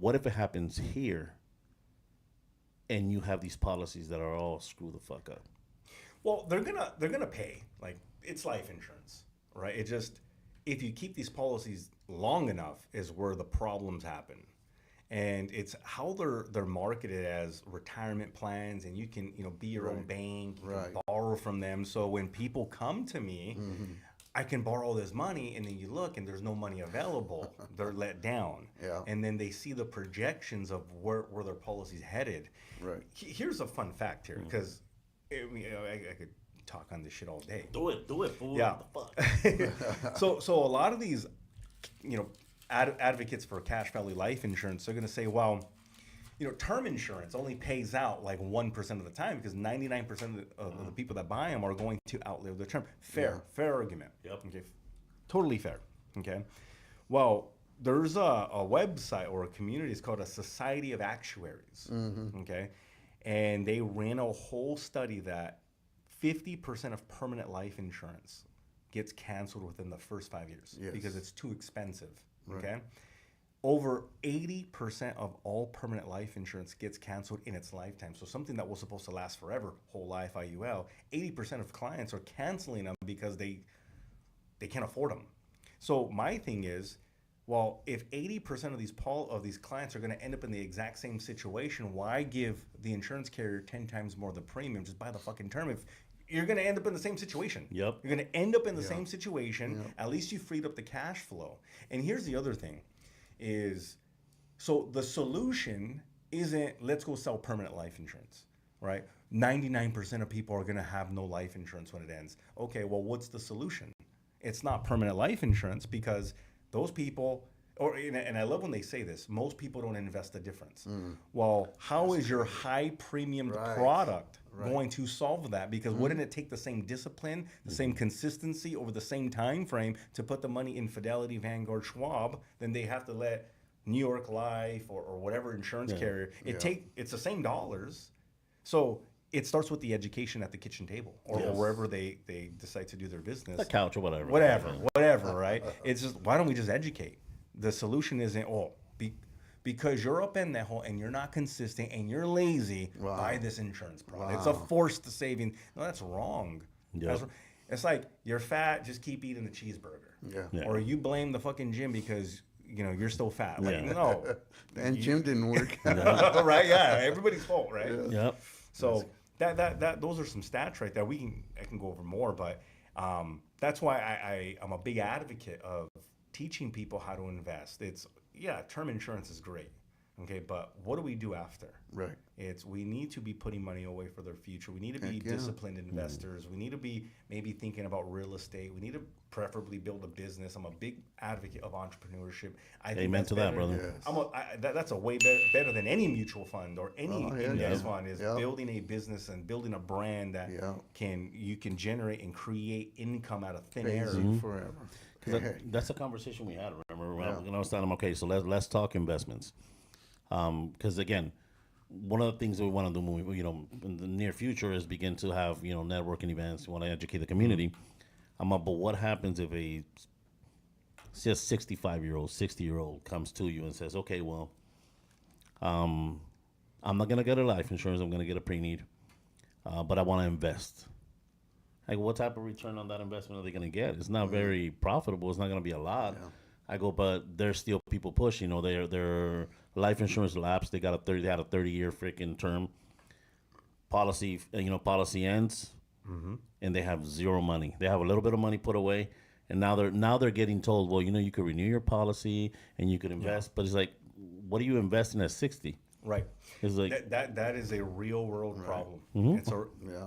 what if it happens here and you have these policies that are all screw the fuck up? Well, they're gonna pay. Like, it's life insurance, right? It just, if you keep these policies long enough is where the problems happen. And it's how they're marketed as retirement plans, and you can, be your own bank, you can borrow from them. So when people come to me, I can borrow this money, and then you look and there's no money available. They're let down. Yeah. And then they see the projections of where their policy's headed. Right. Here's a fun fact here, because I could talk on this shit all day. Do it, fool. Yeah. What the fuck? So a lot of these, advocates for cash value life insurance, they're going to say, well, term insurance only pays out like 1% of the time because 99% of the people that buy them are going to outlive their term. Fair argument. Yep. Okay. Totally fair. Okay. Well, there's a website or a community. It's called a Society of Actuaries. Okay. And they ran a whole study that 50% of permanent life insurance gets canceled within the first 5 years because it's too expensive. Okay. Over 80% of all permanent life insurance gets canceled in its lifetime. So something that was supposed to last forever, whole life IUL, 80% of clients are canceling them because they can't afford them. So my thing is, well, if 80% of these clients are going to end up in the exact same situation, why give the insurance carrier 10 times more the premium? Just buy the fucking term. If you're going to end up in the same situation. Yep. You're going to end up in the same situation. Yep. At least you freed up the cash flow. And here's the other thing is, so the solution isn't let's go sell permanent life insurance, right? 99% of people are going to have no life insurance when it ends. Okay, well, what's the solution? It's not permanent life insurance because those people, and I love when they say this, most people don't invest the difference. Well, how is your high premium product going to solve that? Because wouldn't it take the same discipline, the same consistency over the same time frame to put the money in Fidelity, Vanguard, Schwab, then they have to let New York Life or whatever insurance carrier, it's the same dollars. So it starts with the education at the kitchen table or wherever they decide to do their business. The couch or whatever. Whatever, right? It's just, why don't we just educate? The solution isn't, because you're up in that hole and you're not consistent and you're lazy, buy this insurance product. It's a forced saving. No, that's wrong. Yeah. It's like, you're fat, just keep eating the cheeseburger. Yeah. Or you blame the fucking gym because, you're still fat. Like, no. And gym didn't work. Right? Yeah. Everybody's fault, right? Yep. So that those are some stats right there. I can go over more, but that's why I'm a big advocate of teaching people how to invest. Term insurance is great, okay, but what do we do after? Right. We need to be putting money away for their future. We need to be disciplined investors. We need to be maybe thinking about real estate. We need to preferably build a business. I'm a big advocate of entrepreneurship. I think Amen to that, brother. Yes. That's a way better than any mutual fund or any index fund is building a business and building a brand that you can generate and create income out of thin air forever. That's a conversation we had. Remember when I was telling them, okay, so let's talk investments, because again, one of the things that we want to do, in the near future, is begin to have networking events. We want to educate the community. But what happens if a 65-year-old, 60-year-old comes to you and says, okay, well, I'm not gonna get a life insurance. I'm gonna get a pre-need, but I want to invest. Like, what type of return on that investment are they going to get? It's not very profitable. It's not going to be a lot. Yeah. I go, but there's still people push. Their life insurance lapse. They had a 30-year freaking term policy. Policy ends, and they have zero money. They have a little bit of money put away, and now they're getting told, well, you could renew your policy and you could invest. But it's like, what are you investing at 60? Right. It's like that is a real world problem.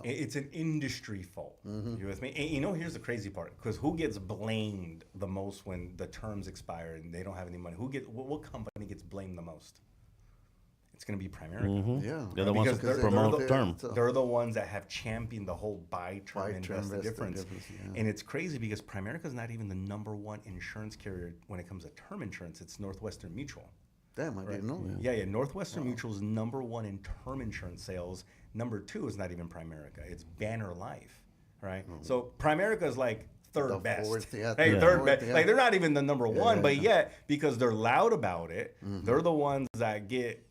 It's an industry fault. You with me? And here's the crazy part, because who gets blamed the most when the terms expire and they don't have any money? What company gets blamed the most? It's going to be Primerica. Yeah. They're the ones that promote the term. They're the ones that have championed the whole buy term invest the difference. And it's crazy because Primerica is not even the number one insurance carrier when it comes to term insurance. It's Northwestern Mutual. Damn, I didn't know that. Yeah. Northwestern Mutual is number one in term insurance sales. Number two is not even Primerica. It's Banner Life, right? So Primerica is like third best. Fourth, yeah, Hey, third, third fourth, best. yeah. Like they're not even the number one, yeah, but yeah. yet because they're loud about it, they're the ones that get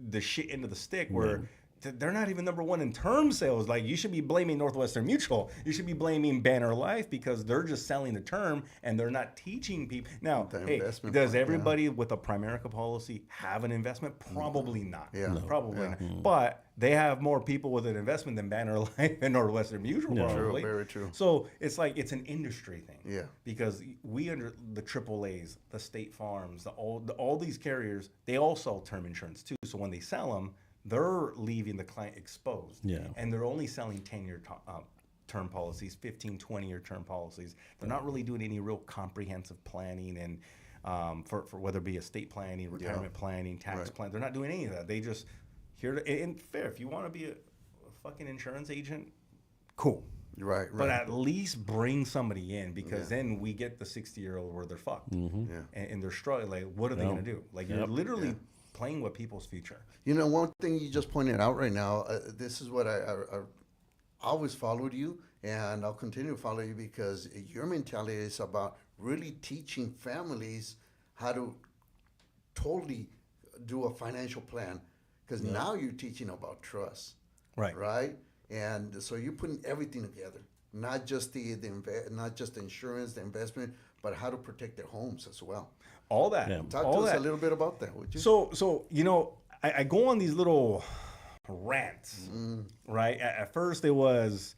the shit into the stick where they're not even number one in term sales. Like you should be blaming Northwestern Mutual. You should be blaming Banner Life because they're just selling the term and they're not teaching people. Now, The hey, investment does part, everybody with a Primerica policy have an investment? Probably not. Yeah. No. Probably not. But they have more people with an investment than Banner Life and Northwestern Mutual probably. True, very true. So it's like it's an industry thing. Yeah. Because we under the AAAs, the State Farms, all these carriers, they all sell term insurance too. So when they sell them, they're leaving the client exposed. Yeah. And they're only selling 10-year term policies, 15, 20-year term policies. They're not really doing any real comprehensive planning and for whether it be estate planning, retirement planning, tax plan. They're not doing any of that. They just here to, and fair, if you want to be a fucking insurance agent, cool. Right. But at least bring somebody in because then we get the 60-year-old where they're fucked. And they're struggling. Like, what are they going to do? Like, you're literally playing with people's future. You know, one thing you just pointed out right now, this is what I always followed you, and I'll continue to follow you because your mentality is about really teaching families how to totally do a financial plan because now you're teaching about trust. Right? And so you're putting everything together, not just not just the insurance, the investment, but how to protect their homes as well. All that. Talk to us a little bit about that, would you? So you know, I go on these little rants, right? At first it was,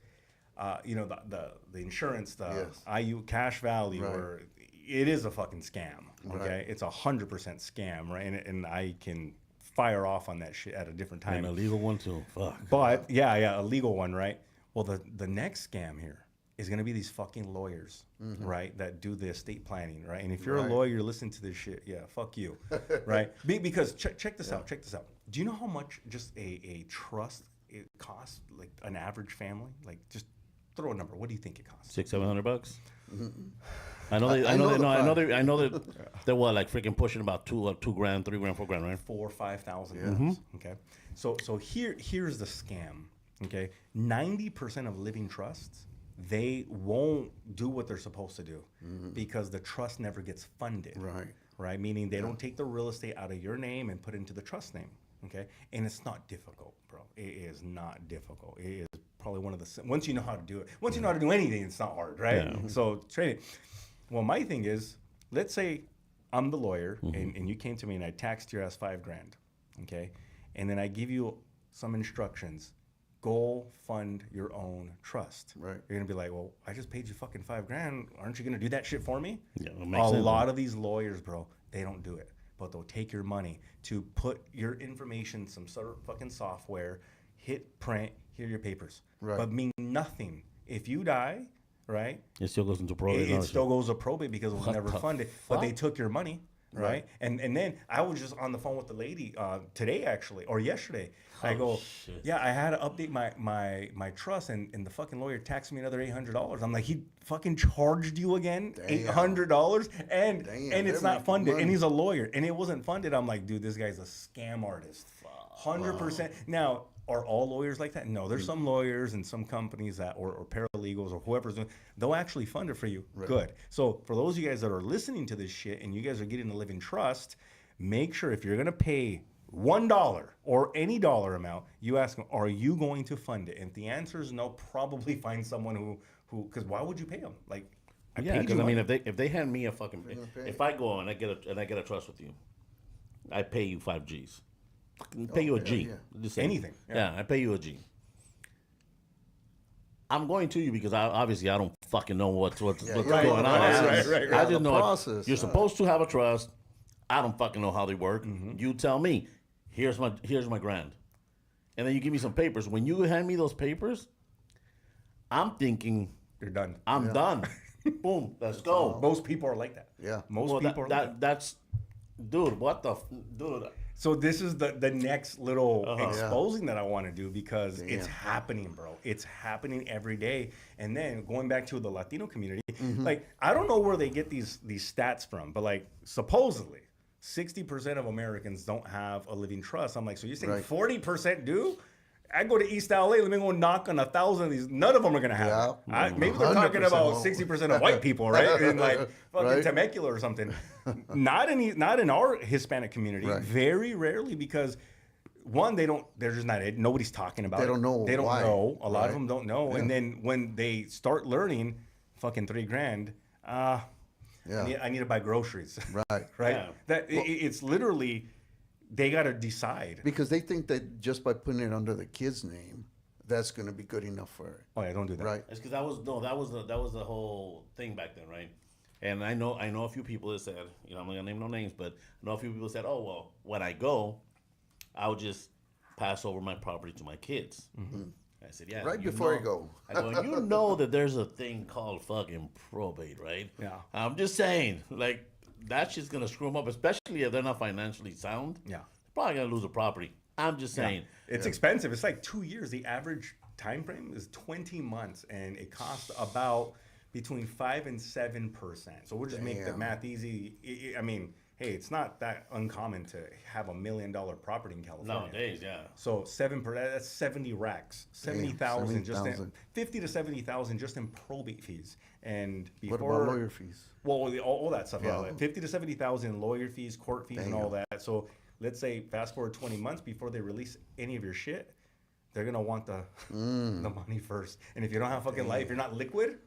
you know, the insurance, the IUL cash value, or it is a fucking scam. Okay, it's 100% scam, right? And I can fire off on that shit at a different time. And a legal one too. Fuck. But yeah, a legal one, right? Well, the next scam here is going to be these fucking lawyers, right? That do the estate planning, right? And if you're a lawyer, listen to this shit. Yeah, fuck you, right? Because check this out. Check this out. Do you know how much just a trust it costs, like an average family? Like just throw a number. What do you think it costs? $600-700. I know that they're what, like freaking pushing about $2,000, $3,000, $4,000, right? $4,000 or $5,000. Okay. So here's the scam. Okay, 90% of living trusts, they won't do what they're supposed to do because the trust never gets funded. Right. Meaning they don't take the real estate out of your name and put it into the trust name. Okay. And it's not difficult, bro. It is not difficult. It is probably one of the, once you know how to do it, once you know how to do anything, it's not hard, right? Yeah. So train it. Well, my thing is, let's say I'm the lawyer and you came to me and I taxed your ass $5,000. Okay. And then I give you some instructions. Go fund your own trust. Right. You're gonna be like, well, I just paid you fucking $5,000. Aren't you gonna do that shit for me? Yeah, it makes sense. A lot of these lawyers, bro, they don't do it, but they'll take your money to put your information, some sort of fucking software, hit print, here are your papers. Right. But mean nothing. If you die, right? It still goes into probate. It still goes to probate because it was never funded. But they took your money. Right. And then I was just on the phone with the lady today, actually, or yesterday. I go, yeah, I had to update my trust, and the fucking lawyer taxed me another $800. I'm like, he fucking charged you again $800, and it's not funded, money. And he's a lawyer, and it wasn't funded. I'm like, dude, this guy's a scam artist, 100%. Now, are all lawyers like that? No, there's some lawyers and some companies that, or paralegals or whoever's doing, they'll actually fund it for you. Right. Good. So for those of you guys that are listening to this shit and you guys are getting to live in trust, make sure if you're going to pay $1 or any dollar amount, you ask them, are you going to fund it? And if the answer is no, probably find someone who, because why would you pay them? Like, because I mean, if they hand me a fucking, if I go and I get a trust with you, I pay you 5 G's. Pay you a G. Just anything. Yeah, I pay you a G. I'm going to you because obviously I don't fucking know what's going on. Right. I just know you're supposed to have a trust. I don't fucking know how they work. You tell me, here's my grand. And then you give me some papers. When you hand me those papers, I'm thinking you're done. I'm done. Boom, let's go. Most people are like that. Yeah. Most people are like that. That's, dude, what the, dude. So this is the next little exposing that I want to do because it's happening, bro. It's happening every day. And then going back to the Latino community, like I don't know where they get these stats from, but like supposedly 60% of Americans don't have a living trust. I'm like, so you're saying 40% do? I go to East LA, let me go knock on 1,000 of these. None of them are gonna have it. Maybe they're talking 100% about won't. 60% of white people, right? In like fucking Right. Temecula or something. Not in our Hispanic community. Right. Very rarely, because one, they're just not, nobody's talking about it. They don't know They don't why. know. A lot Right. of them don't know. Yeah. And then when they start learning, fucking $3,000, Yeah. I need to buy groceries. Right. Right? Yeah. It's literally, they got to decide. Because they think that just by putting it under the kid's name, that's going to be good enough for it. Oh yeah, don't do that. Right. It's because that was the whole thing back then, right? And I know a few people that said, I'm not gonna name no names, but I know a few people said, oh well, when I go, I'll just pass over my property to my kids. Mm-hmm. I said, yeah. Right before know, you go. I go, you know that there's a thing called fucking probate, right? Yeah. I'm just saying, like, that shit's gonna screw them up, especially if they're not financially sound. Yeah. They're probably gonna lose a property. I'm just saying. It's expensive. It's like 2 years. The average time frame is 20 months, and it costs about between 5 and 7%. So we'll just make the Damn. math easy. I mean, hey, it's not that uncommon to have $1 million property in California. Nowadays, yeah. So 7%, that's 70 racks, 70,000 just in, 70,000. 50 to 70,000 just in probate fees. And What before about lawyer fees? well, all that stuff, yeah. Yeah. Like 50 to 70,000 in lawyer fees, court fees, and all Damn. that. So let's say fast forward 20 months before they release any of your shit, they're gonna want the money first. And if you don't have fucking life, you're not liquid,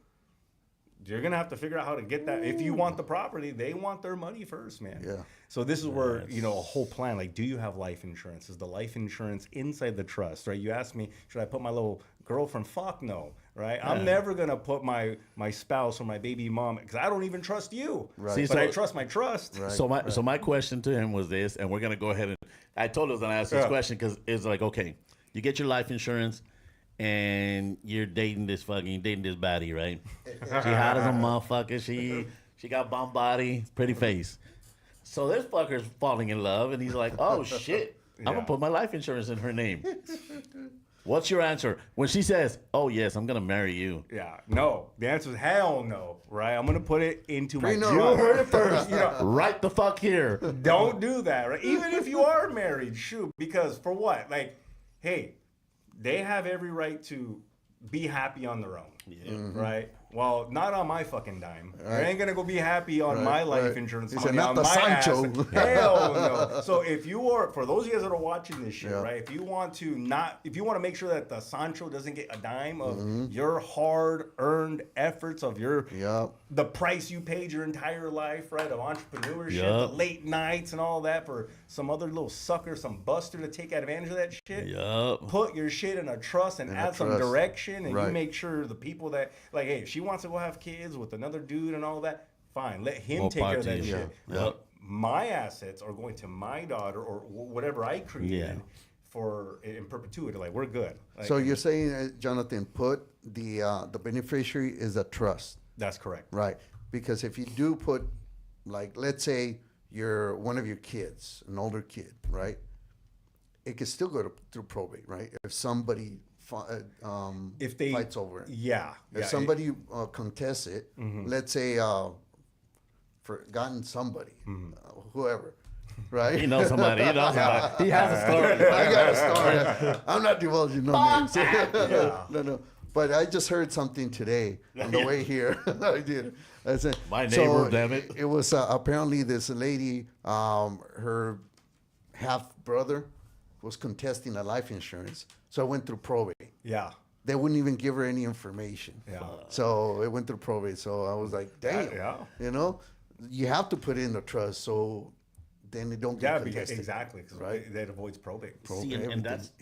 you're gonna have to figure out how to get that. If you want the property, they want their money first, man. Yeah. So this is where, a whole plan, like, do you have life insurance? Is the life insurance inside the trust, right? You asked me, should I put my little girlfriend? Fuck no, right? I'm never gonna put my spouse or my baby mom, because I don't even trust you. Right. See, But so- I trust my trust. Right. So my question to him was this, and we're gonna go ahead and I told him I was gonna ask this Yeah. question because it's like, okay, you get your life insurance, and you're dating this baddie, right? She hot as a motherfucker. She got bomb body, pretty face. So this fucker's falling in love, and he's like, oh shit, I'm Yeah. gonna put my life insurance in her name. What's your answer when she says, oh yes, I'm gonna marry you? Yeah, no. The answer is hell no, right? I'm gonna put it into my Prenup. You heard it first. Right the fuck here. Don't do that, right? Even if you are married, shoot. Because for what? Like, hey, they have every right to be happy on their own. Yeah. Right? Well, not on my fucking dime. I ain't gonna go be happy on my life right. insurance He money said, "Not on the my Sancho." ass. Hell no. So if you are, for those of you guys that are watching this shit, Yeah. right? If you want to make sure that the Sancho doesn't get a dime of your hard-earned efforts of Yep. the price you paid your entire life, right, of entrepreneurship, Yup. the late nights and all that, for some other little sucker, some buster to take advantage of that shit. Yup. Put your shit in a trust and In a add some trust. direction, and you Right. make sure the people that, like, hey, if she wants to go have kids with another dude and all that, fine, let him More take care of power that to you. shit. Yeah. But Yup. my assets are going to my daughter or whatever I created Yeah. for in perpetuity. Like, we're good. Like, So you're saying, Jonathan, put the beneficiary is a trust, that's correct. right? Because if you do put, like, let's say you're one of your kids, an older kid, right? It could still go through probate, right? If somebody If they fights over it. yeah, If yeah, somebody contests it, let's say forgotten somebody, whoever, right? He knows somebody. He knows somebody. He has a story. I got a story. I'm not divulging no names. No. But I just heard something today on the way here. I did. I said, My neighbor, damn it. It was apparently this lady, her half brother was contesting a life insurance. So it went through probate. yeah. They wouldn't even give her any information. Yeah. So it went through probate. So I was like, damn. Yeah. You know, you have to put it in the trust so then it don't get Yeah, contested. exactly. Because Right. that avoids probate. See, and Everything. that's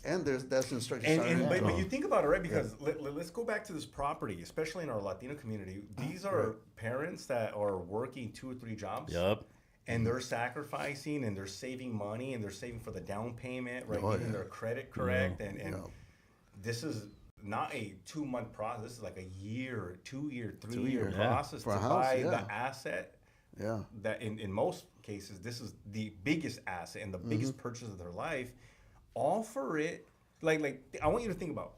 and that's instruction. And but you think about it, right? Because let's go back to this property, especially in our Latino community. These are parents that are working 2 or 3 jobs. yup. And they're sacrificing and they're saving money and they're saving for the down payment, right? Oh, Getting yeah. their credit correct. And Yeah. this is not a 2-month process. This is like a year, 2-year, 3-year year, yeah. process For to a house, buy yeah. the asset. Yeah. That in most cases, this is the biggest asset and the biggest purchase of their life. All for it. Like I want you to think about,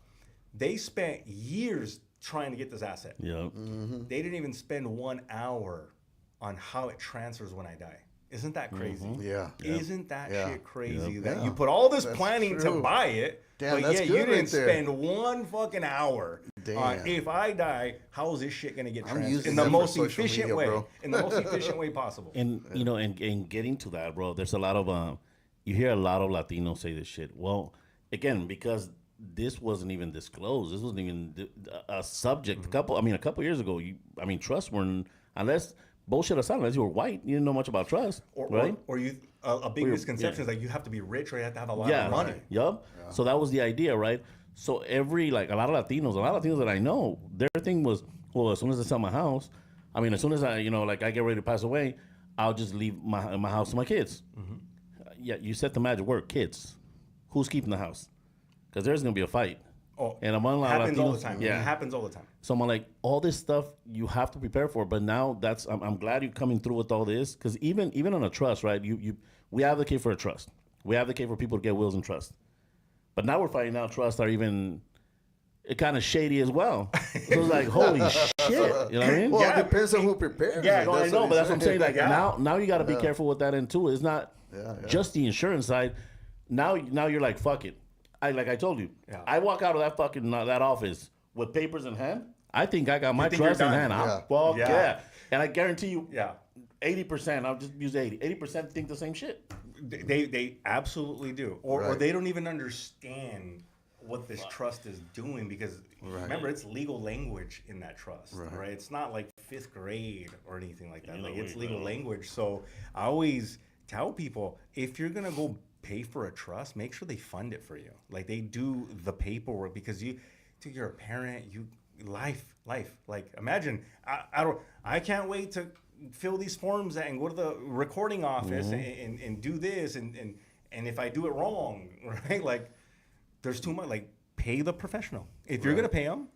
they spent years trying to get this asset. Yup. They didn't even spend 1 hour on how it transfers when I die. Isn't that crazy? Yeah. Isn't that shit crazy that Yeah. you put all this That's planning true. to buy it, Damn, but that's yet good you didn't right there. spend one fucking hour on Damn. if I die, how is this shit gonna get transferred using in the that for most social efficient media, way? bro. In the most efficient way possible. And you know, and getting to that, bro, there's a lot of you hear a lot of Latinos say this shit. Well, again, because this wasn't even disclosed. This wasn't even a subject. A couple years ago, trusts weren't, unless bullshit aside, unless you were white, you didn't know much about trust, right? Or you a big misconception is like you have to be rich or you have to have a lot Yeah, of money. yup. So that was the idea, right? So a lot of Latinos that I know, their thing was, well, as soon as I sell my house, as soon as I get ready to pass away, I'll just leave my house to my kids. Yeah, you said the magic word, kids. Who's keeping the house? Because there's gonna be a fight. Oh, and among a lot of happens Latinos, all the time. Yeah, It happens all the time. So I'm like, all this stuff you have to prepare for. But now I'm glad you're coming through with all this, because even on a trust, right? We advocate for a trust. We advocate for people to get wills and trust. But now we're finding out trusts are even kind of shady as well. So it's like, holy shit, you know what I mean? Well, it depends on who prepares. Yeah, it. No, I That's know, what but that's he's what I'm saying. Like Yeah. now you got to be careful with that end too. It's not just the insurance side. Now you're like, fuck it. I told you, I walk out of that fucking that office with papers in hand. I think I got my think trust you're in done. hand. I'm Yeah. fuck Yeah. yeah. And I guarantee you, Yeah. 80%. I'll just use 80. 80% think the same shit. They absolutely do, or they don't even understand what this trust is doing, because remember, it's legal language in that trust, right? It's not like 5th grade or anything like that. Like, it's legal language. So I always tell people, if you're gonna go pay for a trust, make sure they fund it for you. Like, they do the paperwork, because you're a parent. Life. Like, imagine I can't wait to fill these forms and go to the recording office and do this and if I do it wrong, right? Like, there's too much. Like, pay the professional. If you're gonna pay them,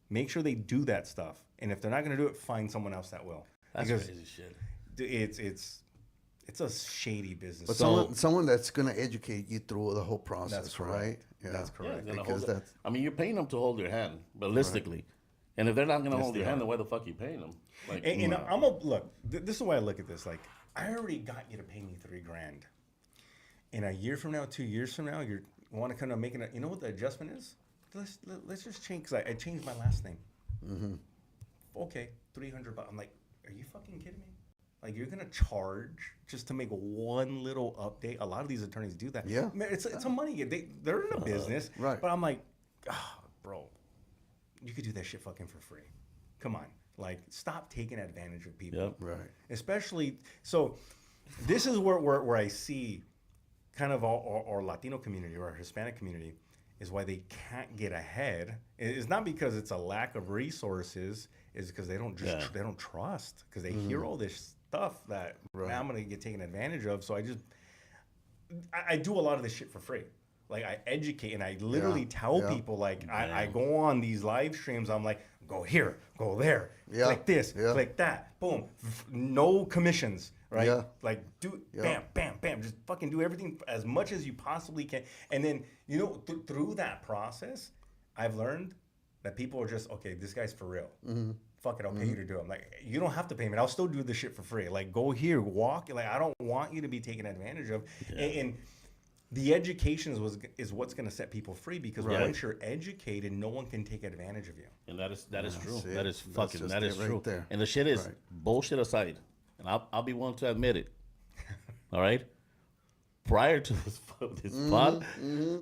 make sure they do that stuff. And if they're not gonna do it, find someone else that will. That's because crazy shit. it's a shady business. But someone that's going to educate you through the whole process, That's correct. right? Yeah. That's correct. Yeah, Because that's you're paying them to hold your hand, realistically. And if they're not gonna hold your hand, then why the fuck are you paying them? Like, and I'm a look. This is the way I look at this. Like, I already got you to pay me $3,000. In a year from now, 2 years from now, you want to kind of make it. You know what the adjustment is? Let's just change, because I changed my last name. Okay, $300. I'm like, are you fucking kidding me? Like, you're gonna charge just to make one little update? A lot of these attorneys do that. Yeah. Man, it's a money game. They're in a business, right. But I'm like, bro, you could do that shit fucking for free. Come on, like, stop taking advantage of people. Yep. right. Especially, so this is where I see kind of our Latino community or our Hispanic community is why they can't get ahead. It's not because it's a lack of resources. It's because they don't trust, because they hear all this stuff that man, I'm gonna get taken advantage of. So I do a lot of this shit for free. Like, I educate and I literally tell people, like, I go on these live streams. I'm like, go here, go there, click this, click that, boom, no commissions, right? Yeah. Like, do bam, bam, bam, just fucking do everything as much as you possibly can. And then, through that process, I've learned that people are just, okay, this guy's for real. Fuck it, I'll pay you to do it. I'm like, you don't have to pay me. I'll still do this shit for free. Like, go here, walk. Like, I don't want you to be taken advantage of. And the education is what's going to set people free, because once you're educated, no one can take advantage of you. And that is true. See, That is fucking, just that is it right true. there. And the shit is, bullshit aside, and I'll be willing to admit it. All right? Prior to this pod,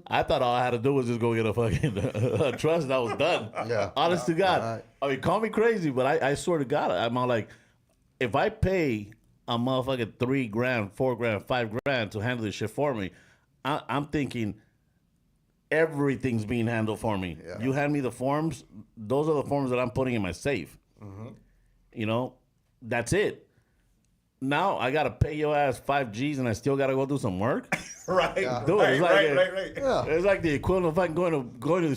I thought all I had to do was just go get a fucking a trust, and I was done. Yeah. Honest to God. Right. I mean, call me crazy, but I swear to God, I'm all like, if I pay a motherfucking $3,000, $4,000, $5,000 to handle this shit for me, I'm thinking everything's being handled for me. Yeah. You hand me the forms, those are the forms that I'm putting in my safe. That's it. Now I gotta pay your ass 5 G's and I still gotta go do some work. Right. Dude, it's like Right. Yeah. It's like the equivalent of fucking going to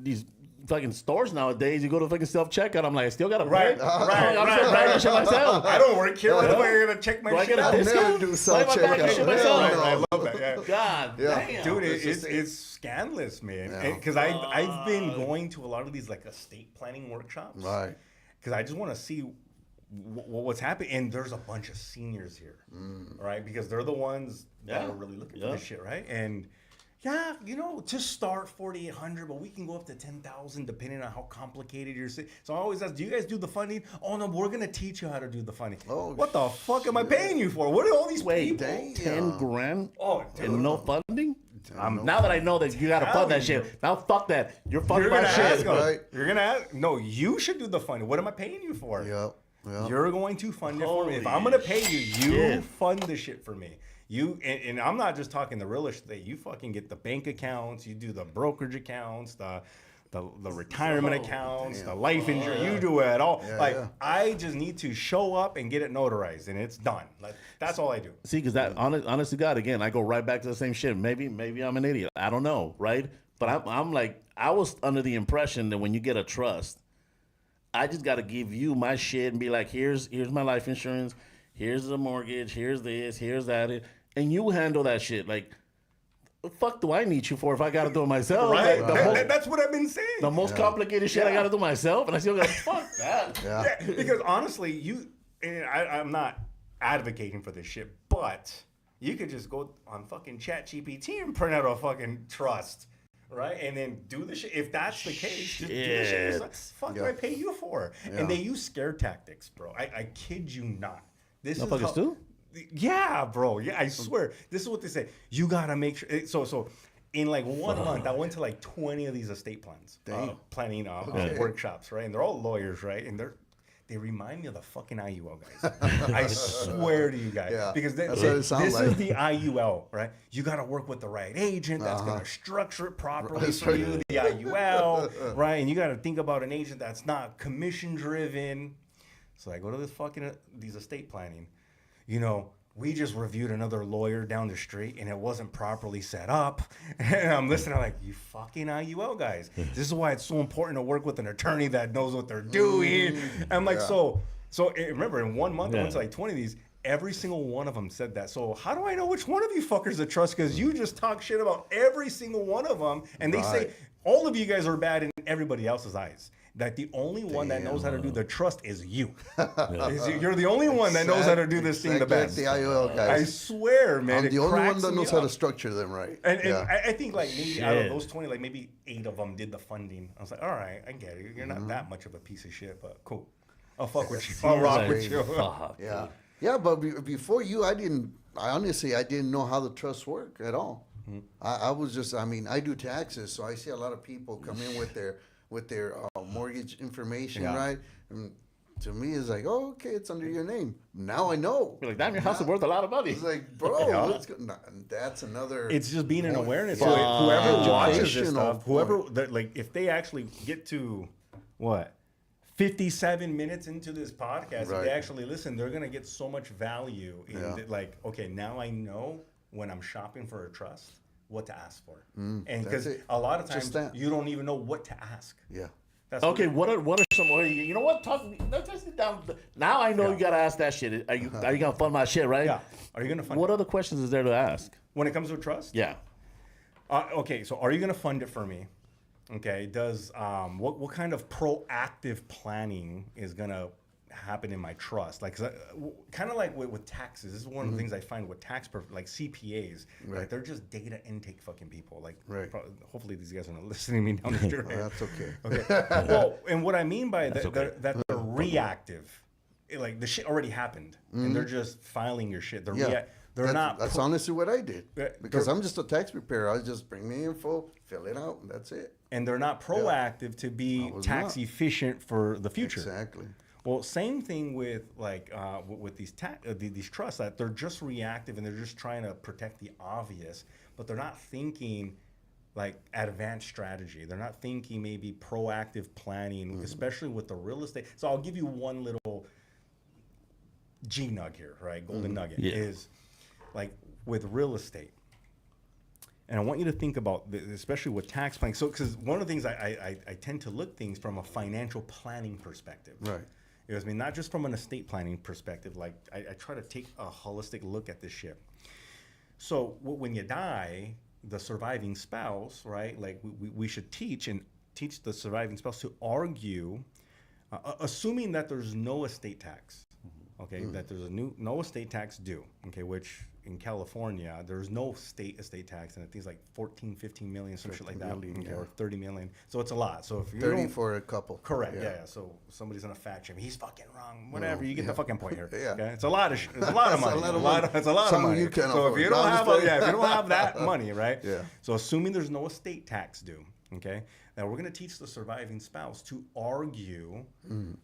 these fucking stores nowadays. You go to fucking self checkout. I'm like, I still gotta pay. Right. I'm still paying that shit myself. I don't work here. Why the fuck are you going to check Do my I shit get a out? discount? never do Why self am I buying this checkout. shit Yeah, myself? no. I love that. Yeah. God damn. Dude, It's just- it's scandalous, man. Yeah. Because I've been going to a lot of these, like, estate planning workshops. Right. Because I just want to see what's happening, and there's a bunch of seniors here, right? Because they're the ones that are really looking for this shit, right? And yeah, to start 4,800, but we can go up to 10,000 depending on how complicated your city. So I always ask, do you guys do the funding? Oh no, we're gonna teach you how to do the funding. Oh, what the fuck am I paying you for? What are all these people? Damn. 10 grand Oh, dude. and no funding? Now that I know that you gotta fund that shit, now fuck that. You're funding You're my gonna shit. ask them. Right. You're gonna ask. No, you should do the funding. What am I paying you for? Yep. You're going to fund it for me. If Holy I'm gonna pay you, you shit. fund the shit for me. You and I'm not just talking the real estate. You fucking get the bank accounts. You do the brokerage accounts, the retirement accounts, the life insurance. You do it all. I just need to show up and get it notarized, and it's done. Like that's all I do. See, because that, honest to God, again, I go right back to the same shit. Maybe I'm an idiot. I don't know, right? But I'm like, I was under the impression that when you get a trust, I just got to give you my shit and be like, here's my life insurance, here's the mortgage, here's this, here's that, and you handle that shit. Like, the fuck do I need you for if I got to do it myself? Right? Like, That's what I've been saying. the most complicated shit I got to do myself, and I still go, fuck that. Yeah. Yeah, because honestly, I'm not advocating for this shit, but you could just go on fucking ChatGPT and print out a fucking trust, right? And then do the shit. If that's the case, just do the shit yourself. Fuck do I pay you for? And they use scare tactics, bro. I kid you not. This is Motherfuckers do? Yeah, bro. Yeah, I swear. This is what they say. You gotta make sure. So in like 1 month, I went to like 20 of these estate plans, planning workshops, right? And they're all lawyers, right? And they remind me of the fucking IUL guys. I swear to you guys, because that's what it sounds this like. is the IUL, right? You got to work with the right agent that's gonna structure it properly for you, the IUL, right? And you got to think about an agent that's not commission driven. So I go to these estate planning. We just reviewed another lawyer down the street and it wasn't properly set up. And I'm listening, I'm like, you fucking IUL guys. This is why it's so important to work with an attorney that knows what they're doing. And I'm like, so remember, in 1 month, I went to like 20 of these. Every single one of them said that. So how do I know which one of you fuckers to trust? Because you just talk shit about every single one of them. And they say all of you guys are bad in everybody else's eyes. That the only one that knows how to do the trust is you. You're the only one that knows how to do this thing the best. Like the IUL guys. I swear, man. I'm the only one that knows how to structure them right. And I think like maybe out of those 20, like maybe 8 of them did the funding. I was like, all right, I get it. You're not that much of a piece of shit, but cool. I'll fuck with you. I'll rock with you. Yeah. Yeah, but before you, I honestly didn't know how the trusts work at all. I was just, I do taxes, so I see a lot of people come in with their mortgage information, right? And to me, it's like, oh, okay, it's under your name. Now I know. You're like, damn, your house is worth a lot of money. It's like, bro, let's go. That's another. It's just being an awareness. Yeah. Whoever watches this stuff, Educational like, if they actually get to 57 minutes into this podcast, if they actually listen, they're gonna get so much value in like, okay, now I know when I'm shopping for a trust what to ask for, and because a lot of times you don't even know what to ask. Yeah. That's okay. What are some? You know what? Let's sit down. Now I know you gotta ask that shit. Are you gonna fund my shit, right? Yeah. Are you gonna fund? What other questions is there to ask when it comes to a trust? Yeah. Okay. So are you gonna fund it for me? Okay. Does what kind of proactive planning is gonna happen in my trust? Like, kind of like with taxes. This is one of the things I find with like CPAs. Like, they're just data intake fucking people. Like, hopefully these guys are not listening to me down the street. That's okay. Okay. Well, and what I mean by that, that they're reactive. Like, the shit already happened, and they're just filing your shit. They're not. That's honestly what I did. Because I'm just a tax preparer. I just bring me info, fill it out, and that's it. And they're not proactive to be tax efficient for the future. Exactly. Well, same thing with like with these trusts, that they're just reactive and they're just trying to protect the obvious, but they're not thinking like advanced strategy. They're not thinking maybe proactive planning, especially with the real estate. So I'll give you one little G-nug here, right? Golden nugget is like with real estate. And I want you to think about this, especially with tax planning. So, because one of the things I tend to look things from a financial planning perspective. Right. Not just from an estate planning perspective. Like, I try to take a holistic look at this shit. So when you die, the surviving spouse, right? Like, we should teach the surviving spouse to argue assuming that there's no estate tax, okay, that there's no estate tax due, okay, which in California, there's no state estate tax, and I think it's like 14, 15 million, some shit like that, or 30 million. So it's a lot. So if you 30 for a couple. Correct. Yeah. So somebody's gonna fact check me. He's fucking wrong. Whatever. You get yeah. the fucking point here. Yeah. Okay? It's a lot of it's a lot of money. It's a lot of Something money. you can't so afford. if you don't have Honestly. if you don't have that money, right? Yeah. So assuming there's no estate tax due, okay. Now we're gonna teach the surviving spouse to argue,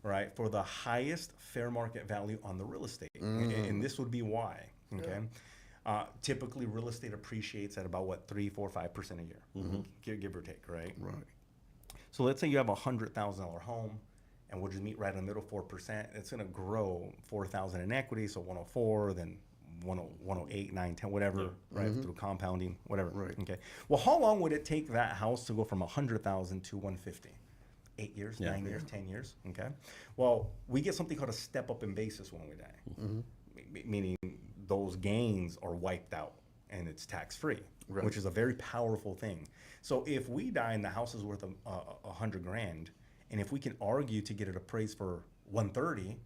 right, for the highest fair market value on the real estate, and this would be why. Okay. Typically, real estate appreciates at about what 3, 4, 5% a year, give or take, right? Right. So let's say you have $100,000 home, and we'll just meet right in the middle, 4%. It's going to grow $4,000 in equity, so 104, then 108, 9, 10, whatever, right? Through compounding, whatever. Right. Okay. Well, how long would it take that house to go from 100,000 to 150? 8 years, 9 years, 10 years. Okay. Well, we get something called a step up in basis when we die, meaning those gains are wiped out and it's tax free, which is a very powerful thing. So if we die and the house is worth $100,000, and if we can argue to get it appraised for 130,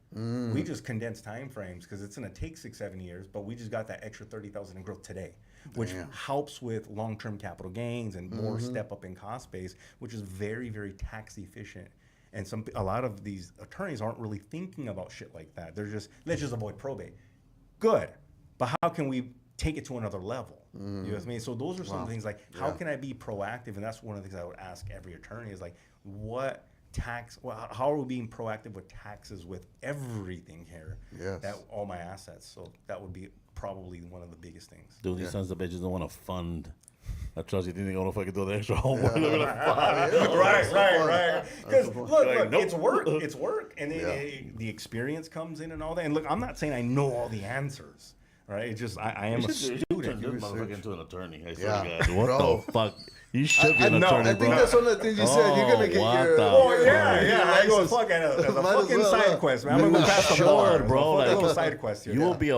we just condense time frames because it's going to take 6-7 years, but we just got that extra 30,000 in growth today, which helps with long-term capital gains and more step up in cost base, which is very, very tax efficient. And a lot of these attorneys aren't really thinking about shit like that. They're just, let's just avoid probate. Good. But how can we take it to another level? You know what I mean? So those are some things like, how can I be proactive? And that's one of the things I would ask every attorney is like, how are we being proactive with taxes with everything here? Yes. That all my assets. So that would be probably one of the biggest things. Dude, these sons of bitches don't want to fund a trust. You think they're going to fucking do the extra homework? Right. Because look, nope. it's work, and the experience comes in and all that. And look, I'm not saying I know all the answers. Right, it's just I am a student. Turn this motherfucker into an attorney. I swear Yeah. to God. What Bro. the fuck? You should be an attorney, I bro. think that's one of the things you said. You're gonna get what your. the Oh yeah. I go license. fuck as a Might as fucking well, side quest, man. I'm gonna go past the Sure, bar, bro. Like, Like, little side quest here. You'll be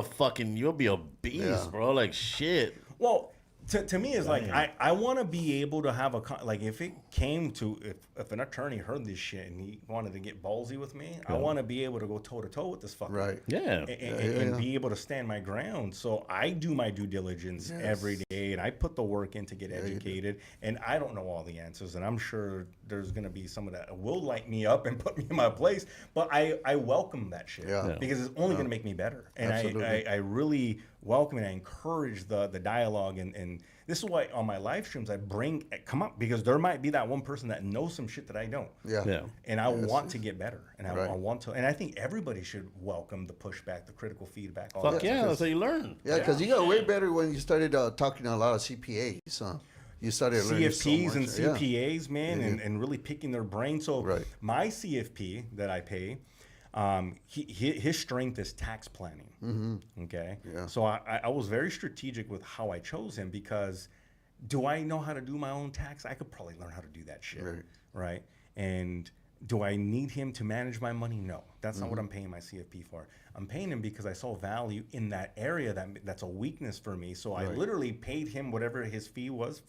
a beast, bro. Like shit. Well, to me, it's like I want to be able to have like if it came to if an attorney heard this shit and he wanted to get ballsy with me, I want to be able to go toe to toe with this fucker, Right. Yeah. and be able to stand my ground. So I do my due diligence every day, and I put the work in to get educated. And I don't know all the answers, and I'm sure there's gonna be some of that will light me up and put me in my place. But I welcome that shit because it's only gonna make me better. And I really welcome and I encourage the dialogue and this is why on my live streams I come up because there might be that one person that knows some shit that I don't. Yeah. And I want to get better, and I want to, and I think everybody should welcome the pushback, the critical feedback. All Fuck that. yeah, that's how you learn. Yeah, because you got way better when you started talking to a lot of CPAs. You started learning so CFPs much. and CPAs, man, and really picking their brain. So my CFP that I pay, his strength is tax planning. Okay. Yeah. So I was very strategic with how I chose him because do I know how to do my own tax? I could probably learn how to do that shit. Right. And do I need him to manage my money? No, that's not what I'm paying my CFP for. I'm paying him because I saw value in that area that's a weakness for me. So I literally paid him whatever his fee was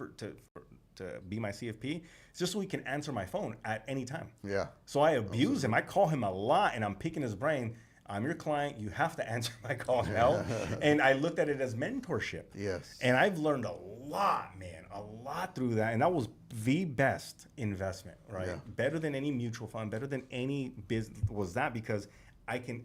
to be my CFP, just so he can answer my phone at any time. Yeah. So I abuse him. I call him a lot, and I'm picking his brain. I'm your client. You have to answer my call now. And I looked at it as mentorship. Yes. And I've learned a lot, man, a lot through that. And that was the best investment, right? Yeah. Better than any mutual fund, better than any business was that because I can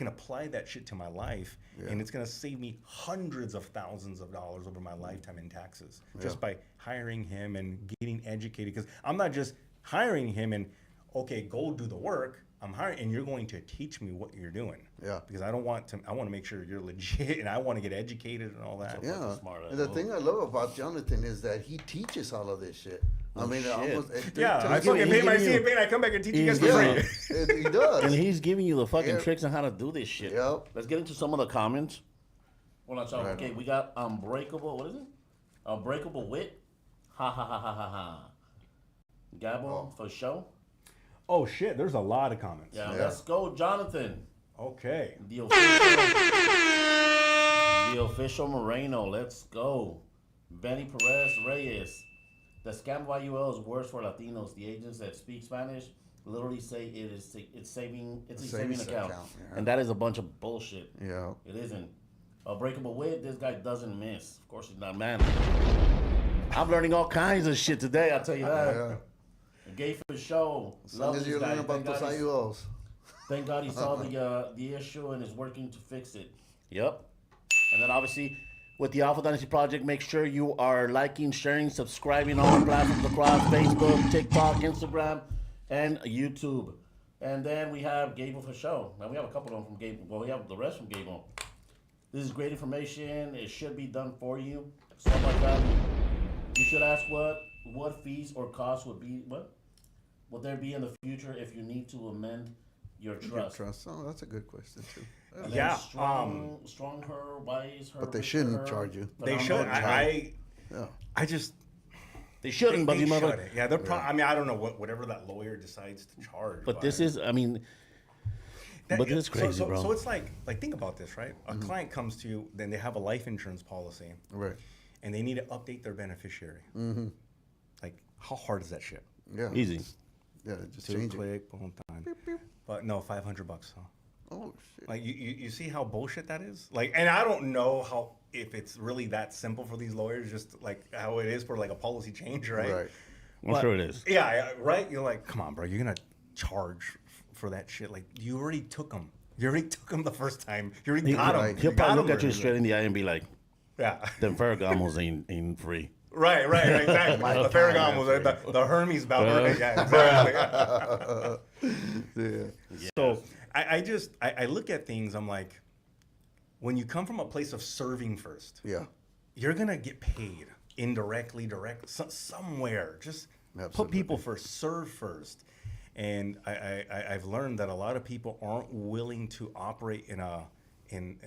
apply that shit to my life, and it's gonna save me hundreds of thousands of dollars over my lifetime in taxes just by hiring him and getting educated. Because I'm not just hiring him and okay, go do the work. I'm hiring, and you're going to teach me what you're doing. Yeah. Because I want to make sure you're legit, and I want to get educated and all that. Yeah. And the thing I love about Jonathan is that he teaches all of this shit. I mean, almost. I fucking pay my CFP and I come back and teach you guys for free. He does. And he's giving you the fucking tricks on how to do this shit. Yep. Let's get into some of the comments. Hold on, sorry. Okay, we got Unbreakable. What is it? Unbreakable Wit. Ha ha ha ha ha ha. Gabo for show. Oh shit! There's a lot of comments. Yeah, let's go, Jonathan. Okay. The official Moreno. Let's go. Benny Perez Reyes. The scam of IUL is worse for Latinos. The agents that speak Spanish literally say it's saving a Savings account, account, yeah. and that is a bunch of bullshit. Yeah. It isn't. A breakable wit, this guy doesn't miss. Of course, he's not man. I'm learning all kinds of shit today. I'll tell you that. Yeah. Gay for the show. As long as you learn about those IULs. Thank God he saw the issue and is working to fix it. Yep. And then obviously, with the Alpha Dynasty Project, make sure you are liking, sharing, subscribing on all platforms across Facebook, TikTok, Instagram, and YouTube. And then we have Gable for show. Now we have a couple of them from Gable. Well, we have the rest from Gable. This is great information. It should be done for you. Stuff like that. You should ask what fees or costs would there be in the future if you need to amend your trust. Oh, that's a good question too. And Yeah, strong her, wise her. But they rich shouldn't her, charge you. They should. I just. They shouldn't, but They you mother. shouldn't. Yeah, they're. I mean, I don't know whatever that lawyer decides to charge. But this is, I mean, but this is crazy, bro. So it's like think about this, right? A client comes to you, then they have a life insurance policy, Right. and they need to update their beneficiary. Like, how hard is that shit? Yeah. Easy. Yeah, just Two change it. click, boom, done. But no, $500, huh? Oh shit. Like you see how bullshit that is? Like, and I don't know if it's really that simple for these lawyers, just like how it is for like a policy change, right? Right. I'm sure it is. Yeah, right. You're like, come on, bro, you're gonna charge for that shit. Like, you already took them. You already took them the first time. You already got them. He'll probably look at you straight in the eye and be like, Yeah. "Them Ferragamos ain't free." Right, exactly. The Ferragamo, the Hermes belt. Yeah, exactly. Yeah. So I look at things, I'm like, when you come from a place of serving first, Yeah. you're going to get paid indirectly, somewhere. Just put Absolutely. people first, serve first. And I've learned that a lot of people aren't willing to operate in an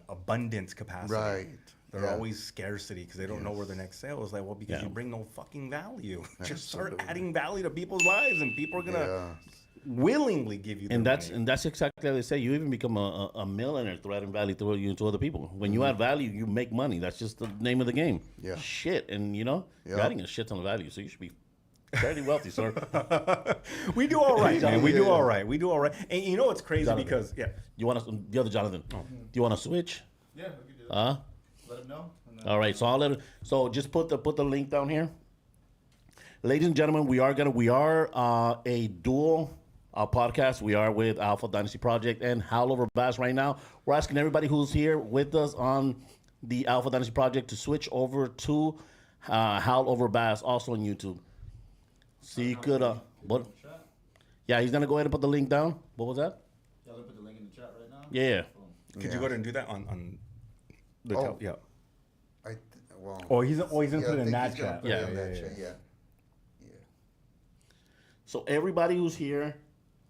abundance capacity. Right. They're Yeah. always scarcity because they don't know where their next sale is. Like, well, because Yeah. you bring no fucking value. Just start Absolutely. adding value to people's lives, and people are gonna Yeah. willingly give you. Their money. And that's exactly how they say. You even become a millionaire through adding value to other people. When you add value, you make money. That's just the name of the game. Yeah. Shit, and you're Yeah. adding a shit ton of value, so you should be fairly wealthy, sir. We do all right, man. We do Yeah. all right. We do all right. And you know what's crazy Jonathan. because You want to the other Jonathan? Do you want to switch? Yeah, we can do that. Let him know. And then All right, so I'll let it, so just put the link down here. Ladies and gentlemen, we are a dual podcast. We are with Alpha Dynasty Project and Howl over Baaz right now. We're asking everybody who's here with us on the Alpha Dynasty Project to switch over to Howl over Baaz, also on YouTube. So you could what? chat. Yeah, he's gonna go ahead and put the link down. What was that? Yeah, let me put the link in the chat right now. Yeah. could Yeah. you go ahead and do that on the Oh. yeah. Well. Oh, he's gonna yeah, put it I in think that he's gonna chat. put it Yeah. in that Yeah, chat, yeah. So everybody who's here,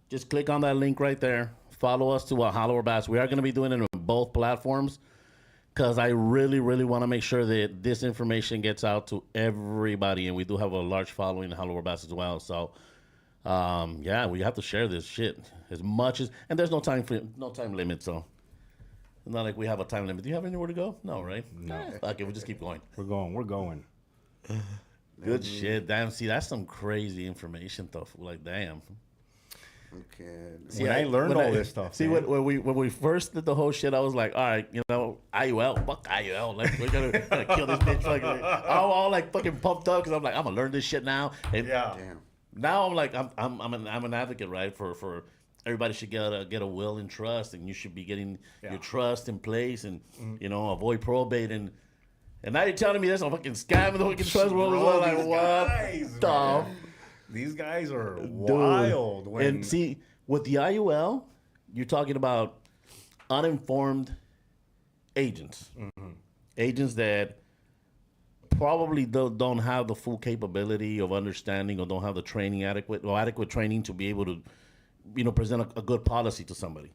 just click on that link right there. Follow us to Howler or Baaz. We are going to be doing it on both platforms because I really, really want to make sure that this information gets out to everybody. And we do have a large following in Howler or Baaz as well. So, yeah, we have to share this shit as much as, and there's no time limit. So it's not like we have a time limit. Do you have anywhere to go? No, right? No. Okay, we'll just keep going. We're going. Good shit. Damn, see, that's some crazy information, though. Like, damn. Okay. See, I learned all this stuff. See, man. when we first did the whole shit, I was like, all right, IUL, fuck IUL, like we're gonna kill this bitch. Like, I'm all like fucking pumped up because I'm like, I'm gonna learn this shit now. And Yeah. Damn. now I'm like, I'm an advocate, right? For everybody should get a will and trust, and you should be getting your trust in place, and avoid probate and. And now you're telling me there's a fucking scam in the fucking trust world as well. Like, These what guys, the man. These guys are wild. When And see, with the IUL, you're talking about uninformed agents. Agents that probably don't have the full capability of understanding or don't have the training adequate training to be able to, present a good policy to somebody.